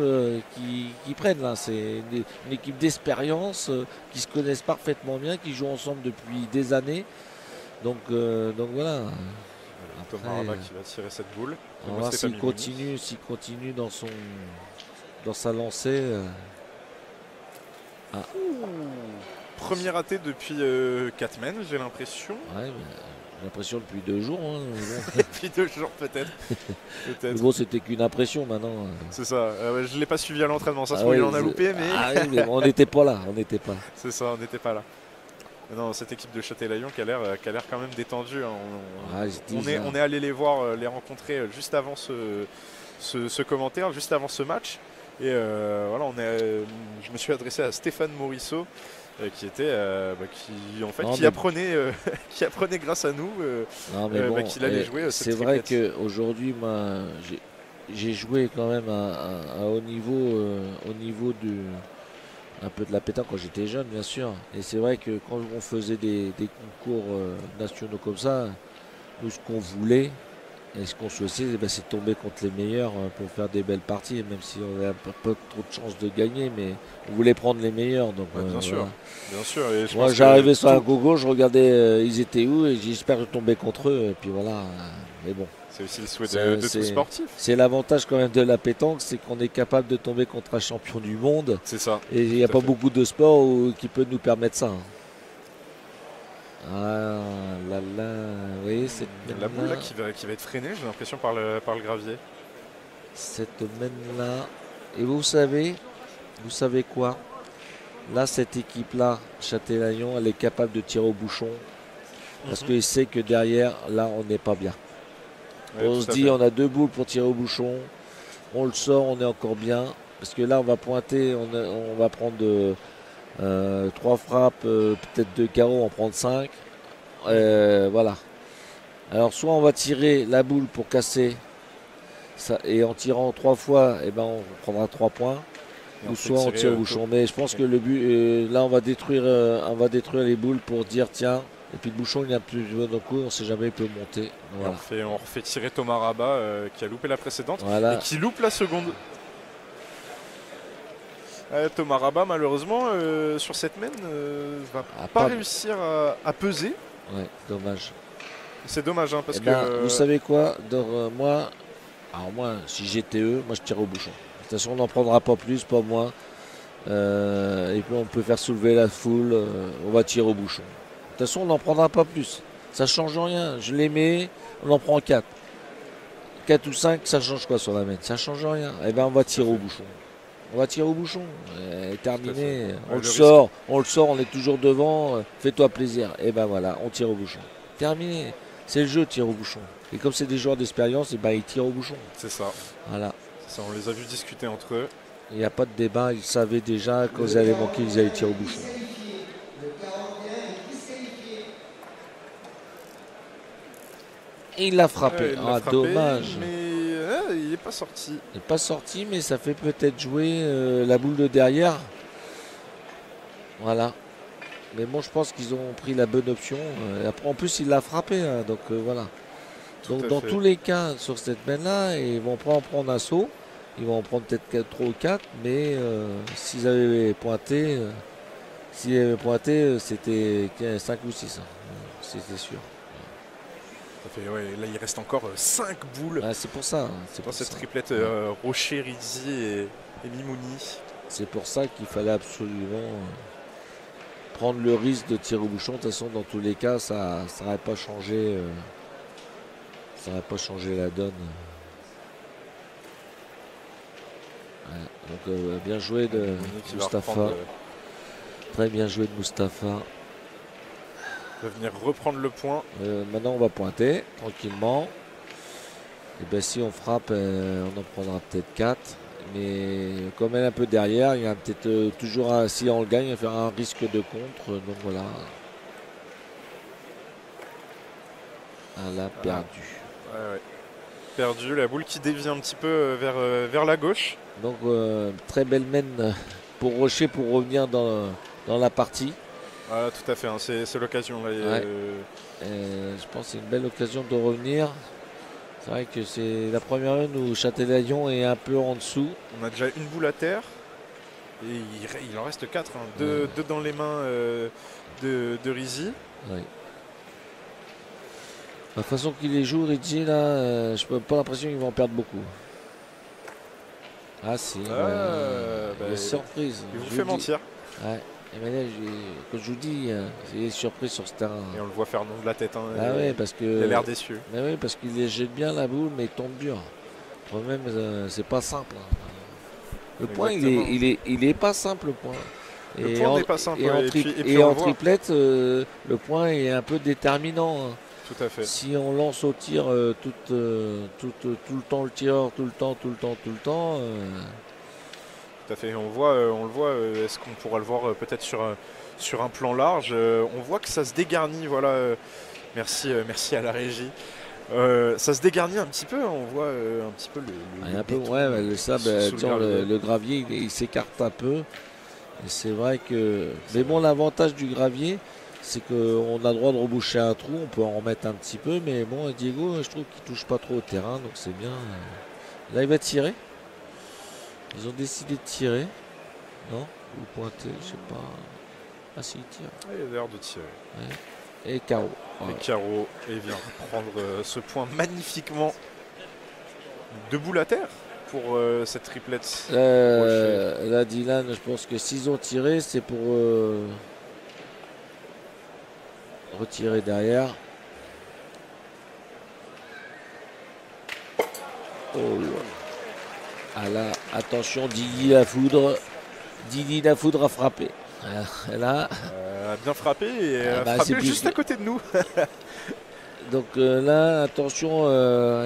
qui prennent là, c'est une équipe d'expérience qui se connaissent parfaitement bien, qui jouent ensemble depuis des années. Donc voilà. Thomas Rabat qui va tirer cette boule. On va voir s'il continue dans sa lancée. Premier raté depuis 4 semaines, j'ai l'impression. Ouais, j'ai l'impression depuis 2 jours. Hein, depuis 2 jours peut-être. Mais bon, c'était qu'une impression maintenant. C'est ça. Je ne l'ai pas suivi à l'entraînement. Ça se trouve, il en a loupé. Mais... mais on n'était pas là. C'est ça, on n'était pas là. Non, cette équipe de Châtelaillon qui a l'air quand même détendue. Hein. On est allé les voir, les rencontrer juste avant ce commentaire, juste avant ce match. Et voilà, je me suis adressé à Stéphane Morisseau, qui apprenait grâce à nous qu'il allait jouer. C'est vrai qu'aujourd'hui, j'ai joué quand même à haut niveau un peu de la pétanque quand j'étais jeune, bien sûr. Et c'est vrai que quand on faisait des concours nationaux comme ça, nous, ce qu'on voulait et ce qu'on souhaitait, c'est tomber contre les meilleurs pour faire des belles parties, même si on avait un peu trop de chances de gagner, mais on voulait prendre les meilleurs. Donc, bien sûr. Et moi, j'arrivais sur un gogo, je regardais ils étaient où et j'espère que je tombais contre eux. Et puis voilà. Mais bon. C'est aussi le souhait de tout sportif. C'est l'avantage quand même de la pétanque, c'est qu'on est capable de tomber contre un champion du monde. C'est ça. Et il n'y a pas beaucoup de sports qui peut nous permettre ça. Oui, la boule là qui va être freinée, j'ai l'impression, par le gravier. Cette mène-là. Et vous savez quoi? Là, cette équipe-là, Châtelaillon, elle est capable de tirer au bouchon. Parce qu'il sait que derrière, là, on n'est pas bien. Ouais, on se dit, on a 2 boules pour tirer au bouchon. On le sort, on est encore bien. Parce que là, on va pointer, on va prendre 3 frappes, peut-être 2 carreaux, en prendre 5. Voilà. Alors, soit on va tirer la boule pour casser. Ça, et en tirant 3 fois, on prendra 3 points. Ou soit on tire au bouchon. Mais je pense que le but, là, on va détruire les boules pour dire, tiens. Et puis le bouchon, il y a plus de bon coup, on ne sait jamais, il peut monter. Voilà. On refait tirer Thomas Rabat qui a loupé la précédente et qui loupe la seconde. Thomas Rabat, malheureusement, sur cette mène, va pas réussir à peser. Ouais, dommage. C'est dommage, hein, parce que... Vous savez quoi, moi, si j'étais eux, moi je tire au bouchon. De toute façon, on n'en prendra pas plus, pas moins. Et puis on peut faire soulever la foule, on va tirer au bouchon. De toute façon, on n'en prendra pas plus. Ça ne change rien. Je les mets, on en prend 4. 4 ou 5, ça change quoi sur la mène? Ça ne change rien. On va tirer au bouchon. On va tirer au bouchon. Terminé. On le sort, on est toujours devant. Fais-toi plaisir. Voilà, on tire au bouchon. Terminé. C'est le jeu, tire au bouchon. Et comme c'est des joueurs d'expérience, ils tirent au bouchon. C'est ça. Voilà. Ça, on les a vus discuter entre eux. Il n'y a pas de débat. Ils savaient déjà quand ils allaient manquer, ils allaient tirer au bouchon. Et il l'a frappé. Dommage. Mais il n'est pas sorti. Il n'est pas sorti, mais ça fait peut-être jouer la boule de derrière. Voilà. Mais bon, je pense qu'ils ont pris la bonne option. Après, en plus, il l'a frappé. Donc voilà. Donc dans tous les cas, sur cette mène-là, ils vont pas en prendre un saut. Ils vont en prendre peut-être 3 ou 4. Mais s'ils avaient pointé, c'était 5 ou 6. C'était sûr. Là, il reste encore 5 boules. C'est pour ça. C'est pour cette triplette Rocher, Rizzi et Mimouni. C'est pour ça qu'il fallait absolument prendre le risque de tirer au bouchon. De toute façon, dans tous les cas, ça n'aurait pas changé. Ça n'aurait pas changé la donne. Donc bien joué de Mustapha. Très bien joué de Mustapha. Va venir reprendre le point. Maintenant on va pointer tranquillement. Et si on frappe, on en prendra peut-être 4. Mais comme elle est un peu derrière, il y a peut-être toujours, si on le gagne, il va faire un risque de contre. Donc voilà. Elle a perdu. Ouais. Perdu, la boule qui dévie un petit peu vers la gauche. Donc très belle mène pour Rocher pour revenir dans la partie. Ah, tout à fait, hein, c'est l'occasion. Ouais. Je pense que c'est une belle occasion de revenir. C'est vrai que c'est la première une où Châtelaillon est un peu en dessous. On a déjà une boule à terre. Et il en reste 4. Hein. Deux dans les mains de Rizzi. Ouais. La façon qu'il les joue, Rizzi, là, je n'ai pas l'impression qu'ils vont en perdre beaucoup. Ah si, surprise. Il vous fait mentir. Ouais. Emmanuel, comme je vous dis, c'est des surprises sur ce terrain. Et on le voit faire non de la tête. Hein, ah ouais, parce que, il a l'air déçu. Oui, parce qu'il les jette bien la boule, mais il tombe dur. Même, c'est pas simple. Hein. Le point, il est pas simple, le point. Le point n'est pas simple. Et en triplette, le point est un peu déterminant. Hein. Tout à fait. Si on lance au tir tout le temps le tireur, tout le temps. Tout à fait. On le voit. Est-ce qu'on pourra le voir peut-être sur un plan large? On voit que ça se dégarnit. Voilà. Merci à la régie. Ça se dégarnit un petit peu. On voit un petit peu le sable, le gravier, il s'écarte un peu. Et c'est vrai que. Mais bon, l'avantage du gravier, c'est qu'on a le droit de reboucher un trou, on peut en remettre un petit peu, mais bon, Diego, je trouve qu'il touche pas trop au terrain, donc c'est bien. Là, il va tirer. Ils ont décidé de tirer. Non? Ou pointer, je sais pas. Ah si, il tire. Il a l'air de tirer. Ouais. Et Caro. Et Caro vient prendre ce point magnifiquement debout la terre pour cette triplette. Là, Dylan, je pense que s'ils ont tiré, c'est pour retirer derrière. Oh là. Ah là, attention, Didi la foudre. Didi la foudre a frappé. Là, a bien frappé et a frappé juste à côté de nous. Donc là, attention,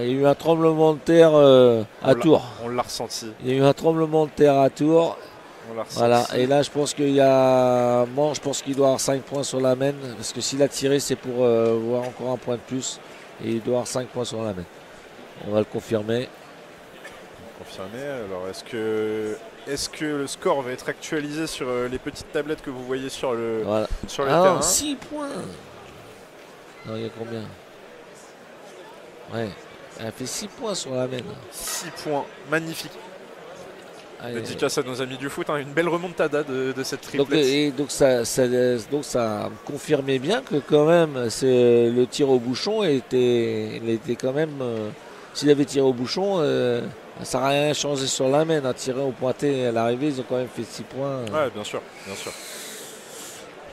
il y a eu un tremblement de terre à Tours. On l'a ressenti. Il y a eu un tremblement de terre à Tours. Voilà, et là je pense qu'il y a. Bon, je pense qu'il doit avoir 5 points sur la main. Parce que s'il a tiré, c'est pour voir encore un point de plus. Et il doit avoir 5 points sur la main. On va le confirmer. Alors est-ce que le score va être actualisé sur les petites tablettes que vous voyez sur le terrain? 6 points. Non, il y a combien? Ouais, elle fait 6 points sur la main. 6 points, magnifique. Dédicace à nos amis du foot, hein. Une belle remontada de cette triplette. Donc ça confirmait bien que quand même le tir au bouchon il était quand même. S'il avait tiré au bouchon, ça n'a rien changé sur la main. À tirer au pointé à l'arrivée, ils ont quand même fait 6 points. Ouais, bien sûr.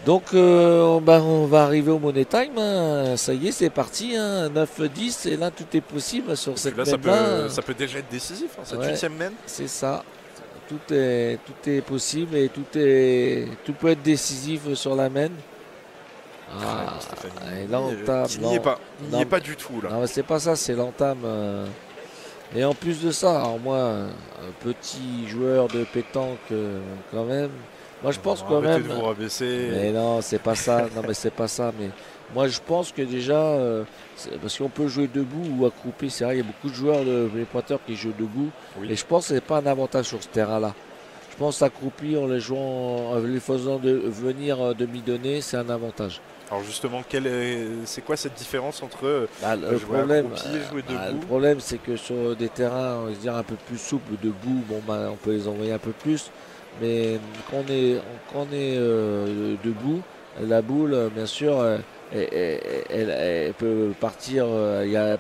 Donc on va arriver au Money Time. Hein. Ça y est, c'est parti. Hein. 9-10 et là tout est possible sur cette main. Ça peut déjà être décisif, hein, cette 8e main. C'est ça. Tout est possible et tout peut être décisif sur la main. Et là, il n'y est pas du tout là. Non, c'est pas ça, c'est l'entame. Et en plus de ça, alors moi, un petit joueur de pétanque quand même. Moi, je pense quand même. De vous rabaisser. Mais non, c'est pas ça. Non, mais c'est pas ça. Mais moi, je pense que déjà, parce qu'on peut jouer debout ou accroupi. C'est vrai, il y a beaucoup de joueurs, les pointeurs qui jouent debout. Oui. Et je pense que c'est pas un avantage sur ce terrain-là. Je pense accroupi en les jouant, les faisant venir demi-donner, c'est un avantage. Alors justement, c'est quoi cette différence entre le jouer accroupi et jouer debout? Le problème, c'est que sur des terrains, on va dire un peu plus souples, debout, on peut les envoyer un peu plus. Mais quand on est debout, la boule, bien sûr, elle peut partir,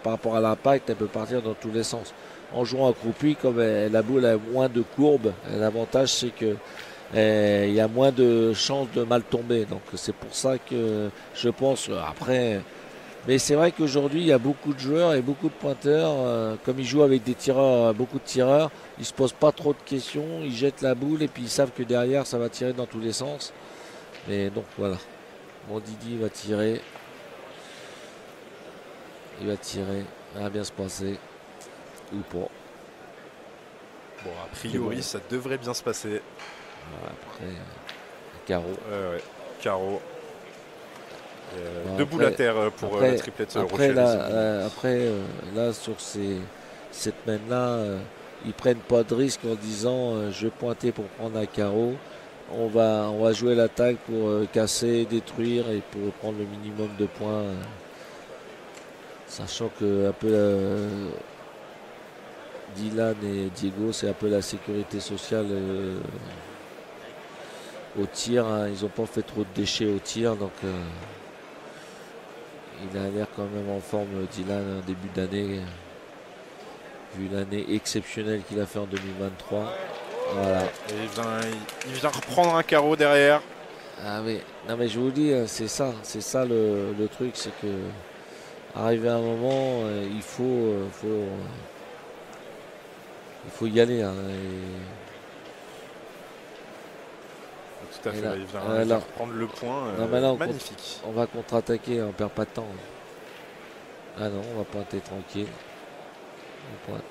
par rapport à l'impact, elle peut partir dans tous les sens. En jouant accroupi, comme la boule a moins de courbes, l'avantage c'est que il y a moins de chances de mal tomber. Donc c'est pour ça que je pense, après... Mais c'est vrai qu'aujourd'hui, il y a beaucoup de joueurs et beaucoup de pointeurs. Comme ils jouent avec des tireurs, beaucoup de tireurs, ils ne se posent pas trop de questions. Ils jettent la boule et puis ils savent que derrière, ça va tirer dans tous les sens. Et donc voilà. Mon Didi va tirer. Il va tirer. Ça va bien se passer. Ou pas. Bon, a priori, ça devrait bien se passer. Après, carreau. Ouais. Carreau. Deux boules à terre pour la triplette Rocher. Après, là, sur cette main-là, ils prennent pas de risque en disant je vais pointer pour prendre un carreau. On va jouer l'attaque pour casser, détruire et pour prendre le minimum de points. Sachant que un peu Dylan et Diego, c'est un peu la sécurité sociale au tir. Hein. Ils n'ont pas fait trop de déchets au tir, donc il a l'air quand même en forme, Dylan, en début d'année, vu l'année exceptionnelle qu'il a fait en 2023. Voilà. Et il vient reprendre un carreau derrière. Ah oui, non mais je vous dis, c'est ça le truc, c'est que arrivé à un moment, il faut y aller. Hein, Tout à fait, là, il vient reprendre le point. Magnifique. On va contre-attaquer, on perd pas de temps. Ah non, on va pointer tranquille. On pointe.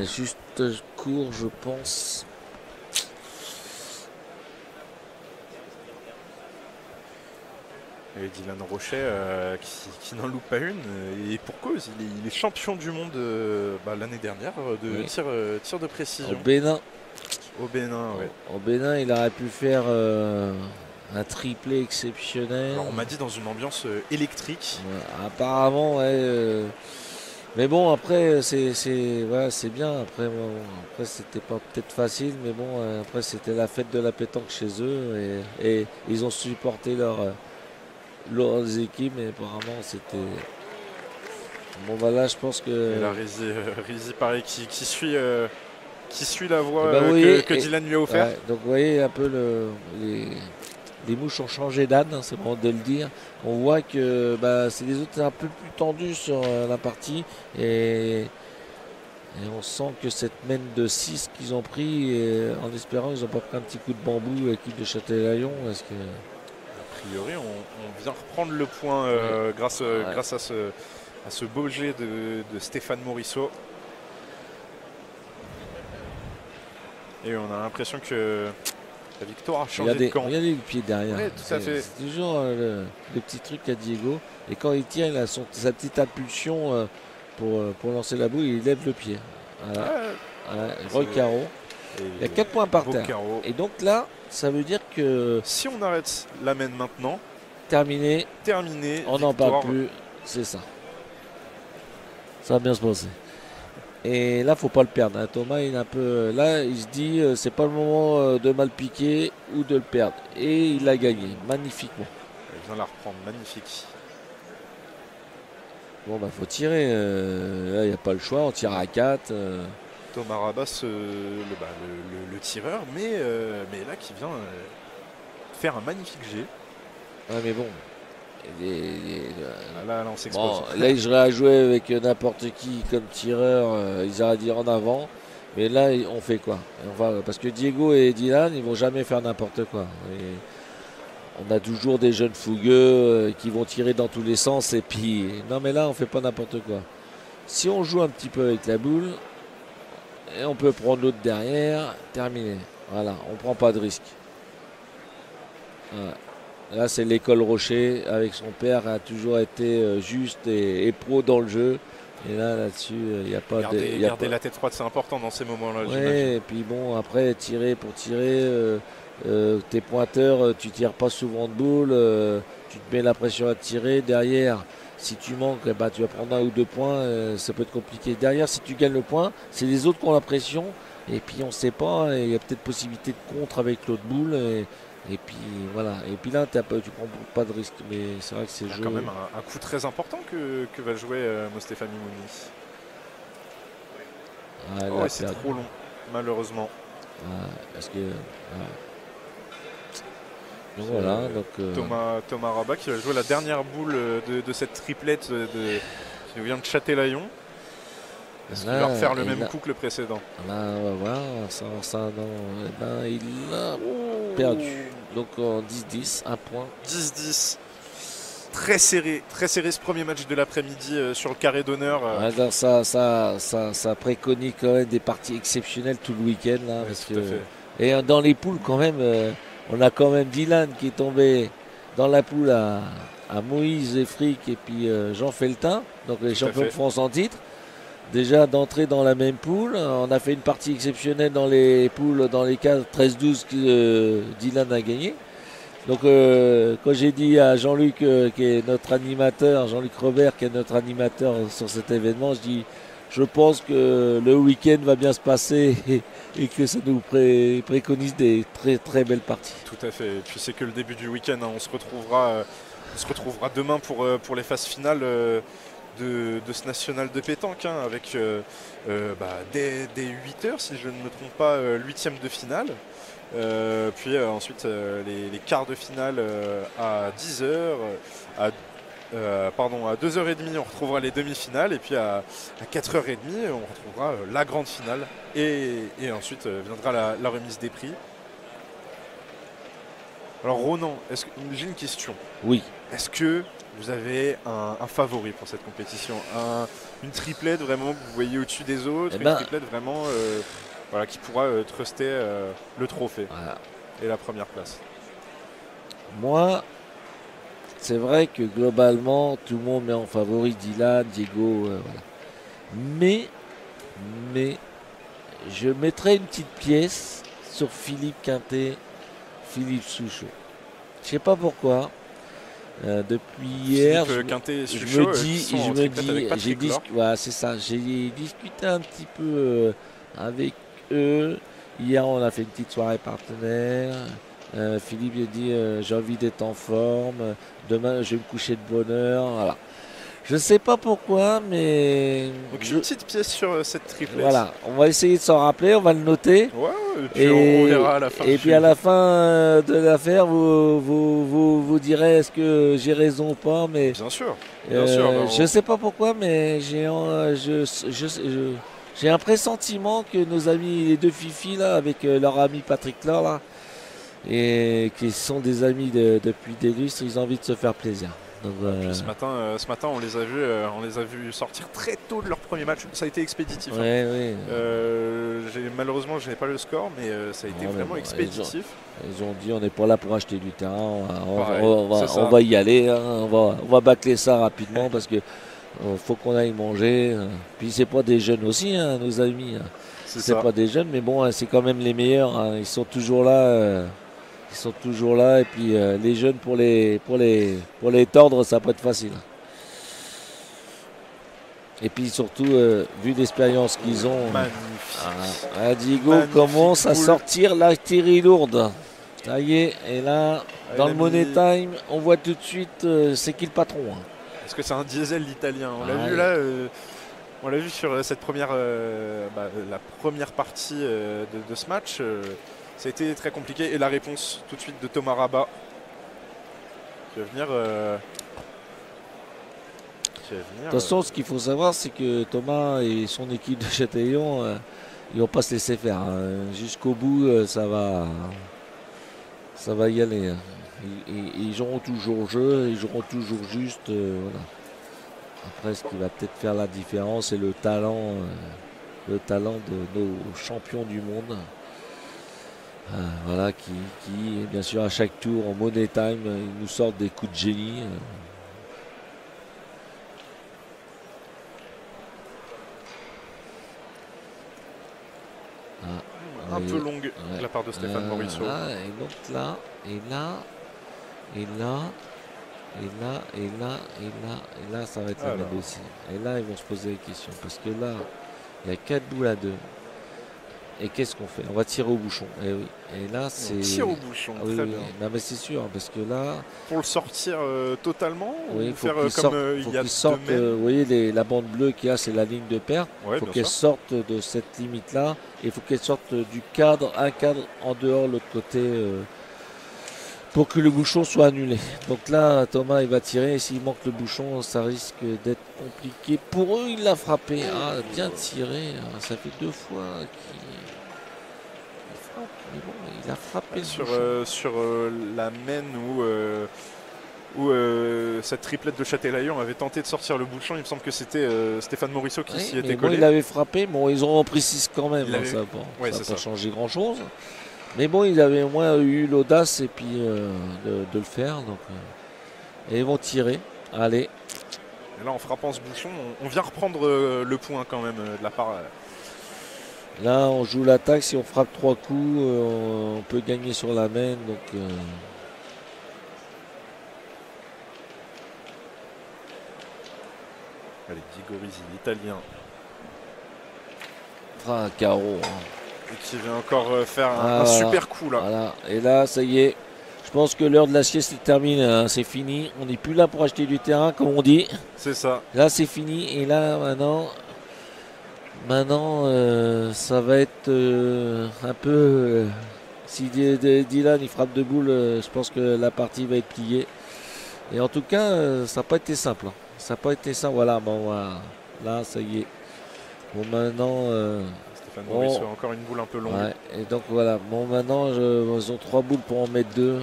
Juste court, je pense. Et Dylan Rochet qui n'en loupe pas une. Et pour cause, il est champion du monde l'année dernière de tir de précision. Au Bénin. Au Bénin, oui. Au Bénin, il aurait pu faire un triplé exceptionnel. Alors, on m'a dit dans une ambiance électrique. Ouais, apparemment, ouais. Mais bon, après, c'est bien. Après, c'était pas peut-être facile, mais bon, après, c'était la fête de la pétanque chez eux. Et ils ont supporté leurs équipes, mais apparemment, c'était... Bon, là, je pense que... Et là, Rizy pareil, qui suit la voie que Dylan lui a offert. Ouais, donc, vous voyez un peu les mouches ont changé d'âne, hein, c'est bon de le dire. On voit que c'est des autres un peu plus tendus sur la partie et on sent que cette mène de 6 qu'ils ont pris, en espérant qu'ils n'ont pas pris un petit coup de bambou équipe de Châtelaillon. Parce que... A priori, on vient reprendre le point grâce à ce beau jet de Stéphane Morisseau. Et on a l'impression que la victoire a changé de camp. Regardez le pied derrière. Ouais, tout à fait. C'est toujours le petit truc à Diego. Et quand il tire, il a sa petite impulsion pour lancer la boule. Il lève le pied. Voilà. Gros carreau. Il y a 4 points par terre. Carreau. Et donc là, ça veut dire que... Si on arrête la main maintenant... Terminé. On n'en parle plus. C'est ça. Ça va bien se passer. Et là, faut pas le perdre. Hein. Thomas, il est un peu. Là, il se dit, c'est pas le moment de mal piquer ou de le perdre. Et il a gagné magnifiquement. Il vient la reprendre, magnifique. Bon, faut tirer. Là, il n'y a pas le choix. On tire à 4. Thomas Rabas, le tireur, mais là qui vient faire un magnifique jet. Ouais, mais bon. Là, on s'expose. Bon, là, je à jouer avec n'importe qui comme tireur, ils auraient dit en avant. Mais là, on fait quoi? Parce que Diego et Dylan, ils vont jamais faire n'importe quoi. Et on a toujours des jeunes fougueux qui vont tirer dans tous les sens. Et puis, non, mais là, on fait pas n'importe quoi. Si on joue un petit peu avec la boule, et on peut prendre l'autre derrière, terminé. Voilà, on prend pas de risque. Voilà. Là, c'est l'école Rocher avec son père, a toujours été juste et pro dans le jeu. Et là-dessus, il n'y a pas de. Garder la tête froide, c'est important dans ces moments-là. Ouais, et puis bon, après, tirer pour tirer, tes pointeurs, tu tires pas souvent de boule, tu te mets la pression à tirer. Derrière, si tu manques, tu vas prendre 1 ou 2 points, ça peut être compliqué. Derrière, si tu gagnes le point, c'est les autres qui ont la pression. Et puis, on ne sait pas, il y a peut-être possibilité de contre avec l'autre boule. Et puis voilà, et puis là tu prends pas de risque, mais c'est vrai que c'est quand même un coup très important que va jouer Mostefani Mouni. C'est trop long, malheureusement. Parce que donc voilà, Thomas Rabat qui va jouer la dernière boule de cette triplette qui vient de Châtelaillon. Est-ce qu'il va refaire le même coup que le précédent? Là, on va voir, ça non, il a perdu. Donc en 10-10, un point. 10-10. Très serré ce premier match de l'après-midi sur le carré d'honneur. Ouais, ça préconise quand même des parties exceptionnelles tout le week-end. Là, ouais, parce que, et dans les poules, quand même, on a quand même Dylan qui est tombé dans la poule à Moïse Efric et puis Jean Feltin, donc les champions de France en titre. Déjà d'entrer dans la même poule, on a fait une partie exceptionnelle dans les poules, dans les cas 13-12 que Dylan a gagné. Donc quand j'ai dit à Jean-Luc qui est notre animateur, Jean-Luc Robert qui est notre animateur sur cet événement, je pense que le week-end va bien se passer et que ça nous préconise des très très belles parties. Tout à fait, et puis c'est que le début du week-end, hein. On se retrouvera demain pour les phases finales de ce national de pétanque, hein, avec dès 8h, si je ne me trompe pas, 8e de finale. Puis ensuite les quarts de finale à 10h, à 2h30 on retrouvera les demi-finales, et puis à 4h30 on retrouvera la grande finale, et ensuite viendra la remise des prix. Alors Ronan, j'ai une question. Oui. Est-ce que vous avez un favori pour cette compétition, une triplette vraiment que vous voyez au-dessus des autres, une triplette vraiment qui pourra truster le trophée et la première place? Moi, c'est vrai que globalement, tout le monde met en favori Dylan, Diego, voilà. Mais, je mettrais une petite pièce sur Philippe Quintet, Philippe Souchot. Je sais pas pourquoi. Depuis hier, je me dis, c'est ça. J'ai discuté un petit peu avec eux. Hier, on a fait une petite soirée partenaire. Philippe a dit j'ai envie d'être en forme. Demain, je vais me coucher de bonne heure. Voilà. Je sais pas pourquoi, mais. Donc une petite pièce sur cette triplette. Voilà, on va essayer de s'en rappeler, on va le noter. Ouais, et puis on verra à la fin. Et puis à la fin de l'affaire, vous direz est-ce que j'ai raison ou pas. Mais bien sûr. Je sais pas pourquoi, mais j'ai un pressentiment que nos amis, les deux Fifi là, avec leur ami Patrick Laure là, et qui sont des amis depuis des lustres, ils ont envie de se faire plaisir. Donc, ce matin, on les a vus sortir très tôt de leur premier match. Ça a été expéditif. Malheureusement, je n'ai pas le score, mais ça a été vraiment expéditif. Ils ont dit on n'est pas là pour acheter du terrain, on va y aller, hein, on va bâcler ça rapidement parce que faut qu'on aille manger. Puis c'est pas des jeunes aussi, hein, nos amis. Hein. C'est pas des jeunes, mais bon, c'est quand même les meilleurs. Hein. Ils sont toujours là. Ils sont toujours là, et puis les jeunes pour les tordre, ça peut être facile. Et puis surtout, vu l'expérience qu'ils ont, Diego commence à sortir l'artillerie lourde. Ça y est, et là, dans le Money Time, on voit tout de suite c'est qui le patron. Hein. Est-ce que c'est un diesel l'italien? On l'a vu là. On l'a vu sur cette la première partie de ce match. Ça a été très compliqué, et la réponse tout de suite de Thomas Rabat qui va venir. De toute façon, ce qu'il faut savoir, c'est que Thomas et son équipe de Châtillon, ils vont pas se laisser faire. Hein. Jusqu'au bout, ça va y aller. Hein. Ils joueront toujours au jeu, ils joueront toujours juste. Voilà. Après, ce qui va peut-être faire la différence, c'est le talent de nos champions du monde. Voilà, qui bien sûr à chaque tour en Money Time, ils nous sortent des coups de génie. Un peu longue de la part de Stéphane Morisseau. Et donc là, et là, ça va être la même aussi. Et là, ils vont se poser des questions parce que là, il y a 4 boules à 2. Et qu'est-ce qu'on fait? On va tirer au bouchon. Et oui. Et là, c'est. On tire au bouchon, très bien. Non, mais c'est sûr, parce que là. Pour le sortir totalement, oui, ou faire comme il y a vous voyez, la bande bleue qu'il y a, c'est la ligne de perte. Il faut qu'elle sorte de cette limite-là. Et il faut qu'elle sorte du cadre, un cadre en dehors, l'autre côté, pour que le bouchon soit annulé. Donc là, Thomas, il va tirer. Et s'il manque le bouchon, ça risque d'être compliqué. Pour eux, il l'a frappé. Bien tiré. Ça fait 2 fois qu'il. Mais bon, il a frappé sur la main où cette triplette de Châtelaillon avait tenté de sortir le bouchon. Il me semble que c'était Stéphane Morisseau qui s'y était collé. Il avait frappé. Bon, ils ont pris 6 quand même. Ça n'a pas changé grand-chose. Mais bon, il avait au moins eu l'audace et puis de le faire. Donc, et ils vont tirer. Allez. Et là, en frappant ce bouchon, on vient reprendre le point quand même de la part. Là, on joue l'attaque. Si on frappe 3 coups, on peut gagner sur la main. Donc, allez, Diego Risi, l'italien. Un carreau. Et qui vient encore faire un super coup là. Voilà. Et là, ça y est. Je pense que l'heure de la sieste est terminée. Hein. C'est fini. On n'est plus là pour acheter du terrain, comme on dit. C'est ça. Là, c'est fini. Et là, maintenant, ça va être un peu. Si Dylan il frappe de boule, je pense que la partie va être pliée. Et en tout cas, ça n'a pas été simple. Hein. Ça n'a pas été simple. Voilà. Bon, là, ça y est. Bon, maintenant. Stéphane Morisseau a encore une boule un peu longue. Ouais, et donc voilà. Bon, maintenant, ils ont 3 boules pour en mettre 2.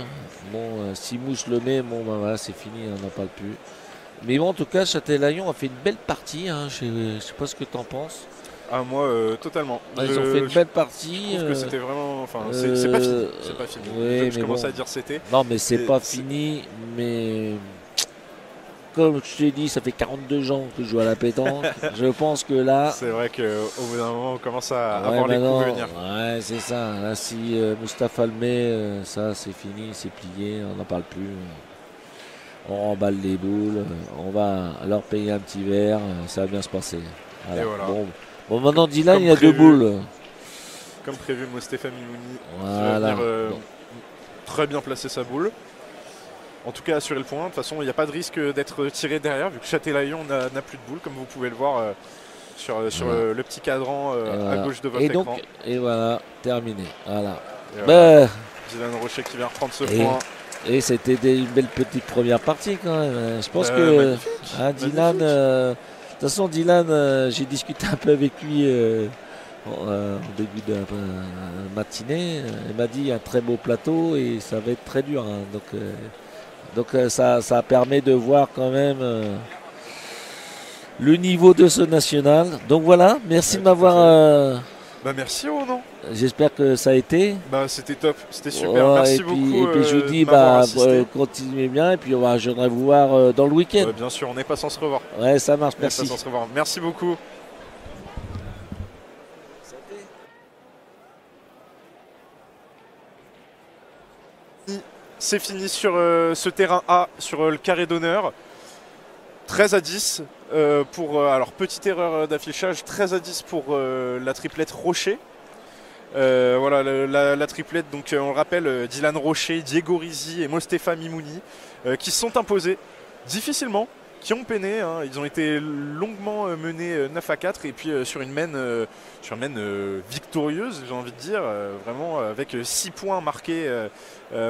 Bon, si Mouche le met, bon, ben voilà, c'est fini. On n'en parle plus. Mais bon, en tout cas, Châtelaillon a fait une belle partie. Hein. Je ne sais pas ce que tu en penses. Ah, moi, totalement. Ils ont fait une belle partie. Je trouve que c'était vraiment. Enfin, c'est pas fini. C'est pas fini. Oui, je commence à dire c'était. Non, mais c'est pas fini. Mais comme je t'ai dit, ça fait 42 ans que je joue à la pétanque. Je pense que là. C'est vrai qu'au bout d'un moment, on commence à avoir les coups venir. Ouais, c'est ça. Là, si Mustapha le met, ça, c'est fini, c'est plié. On n'en parle plus. On remballe les boules. On va leur payer un petit verre. Ça va bien se passer. Voilà. Et voilà. Bon, maintenant, Dylan, il y a 2 boules. Comme prévu, Moustapha Mimouni voilà. Qui va venir très bien placer sa boule. En tout cas, assurer le point. De toute façon, il n'y a pas de risque d'être tiré derrière, vu que Châtelaillon n'a plus de boule, comme vous pouvez le voir sur voilà. Le petit cadran à gauche de votre écran. Et voilà, terminé. Voilà. Dylan Rocher qui vient reprendre ce point. Et c'était une belle petite première partie quand même. Je pense que Dylan, de toute façon Dylan, j'ai discuté un peu avec lui au début de la matinée. Il m'a dit il y a un très beau plateau et ça va être très dur. Hein. Donc ça permet de voir quand même le niveau de ce national. Donc voilà, merci de m'avoir... merci Ronan. J'espère que ça a été. C'était top, c'était super. Merci beaucoup. Et puis je vous dis, continuez bien. Et puis je viendrai vous voir dans le week-end. Bien sûr, on n'est pas sans se revoir. Ouais, ça marche, merci. Sans se revoir. Merci beaucoup. C'est fini sur ce terrain A, sur le carré d'honneur. 13-10 pour, alors petite erreur d'affichage, 13-10 pour la triplette Rocher. Voilà la triplette, donc on le rappelle, Dylan Rocher, Diego Risi et Moustapha Mimouni qui se sont imposés difficilement, qui ont peiné, hein. Ils ont été longuement menés 9-4 et puis sur une main victorieuse, j'ai envie de dire, vraiment avec 6 points marqués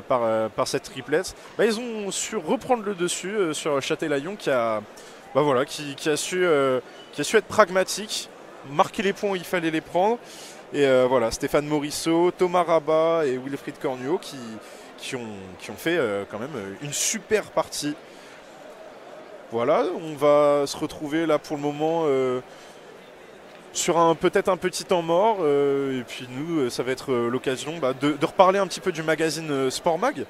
par cette triplette. Ils ont su reprendre le dessus sur Châtelaillon qui a su être pragmatique, marquer les points où il fallait les prendre. Et voilà, Stéphane Morisseau, Thomas Rabat et Wilfried Cornuau qui ont fait quand même une super partie. Voilà, on va se retrouver là pour le moment sur peut-être un petit temps mort. Et puis nous, ça va être l'occasion de reparler un petit peu du magazine Sport Mag.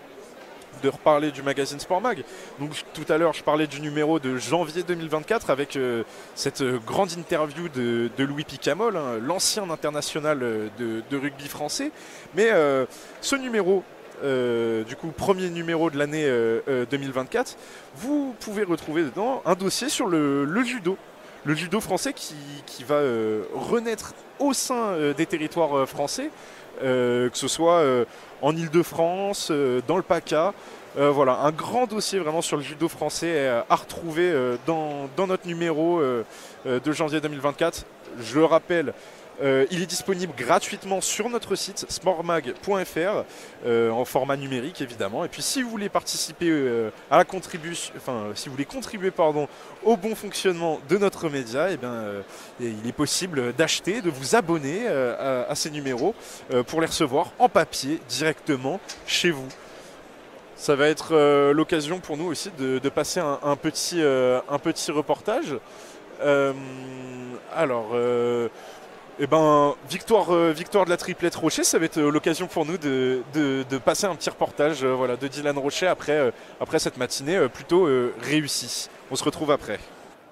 Donc tout à l'heure, je parlais du numéro de janvier 2024 avec cette grande interview de Louis Picamol, hein, l'ancien international de rugby français. Mais ce numéro, du coup, premier numéro de l'année 2024, vous pouvez retrouver dedans un dossier sur le judo. Le judo français qui va renaître au sein des territoires français, que ce soit en Ile-de-France, dans le PACA. Voilà, un grand dossier vraiment sur le judo français à retrouver dans notre numéro de janvier 2024. Je le rappelle, Il est disponible gratuitement sur notre site sportmag.fr en format numérique évidemment. Et puis si vous voulez participer à la contribution, enfin si vous voulez contribuer au bon fonctionnement de notre média, eh bien, il est possible d'acheter, de vous abonner à ces numéros pour les recevoir en papier directement chez vous. Ça va être l'occasion pour nous aussi de passer un petit reportage. Victoire de la triplette Rocher, ça va être l'occasion pour nous de passer un petit reportage de Dylan Rocher après cette matinée plutôt réussie. On se retrouve après.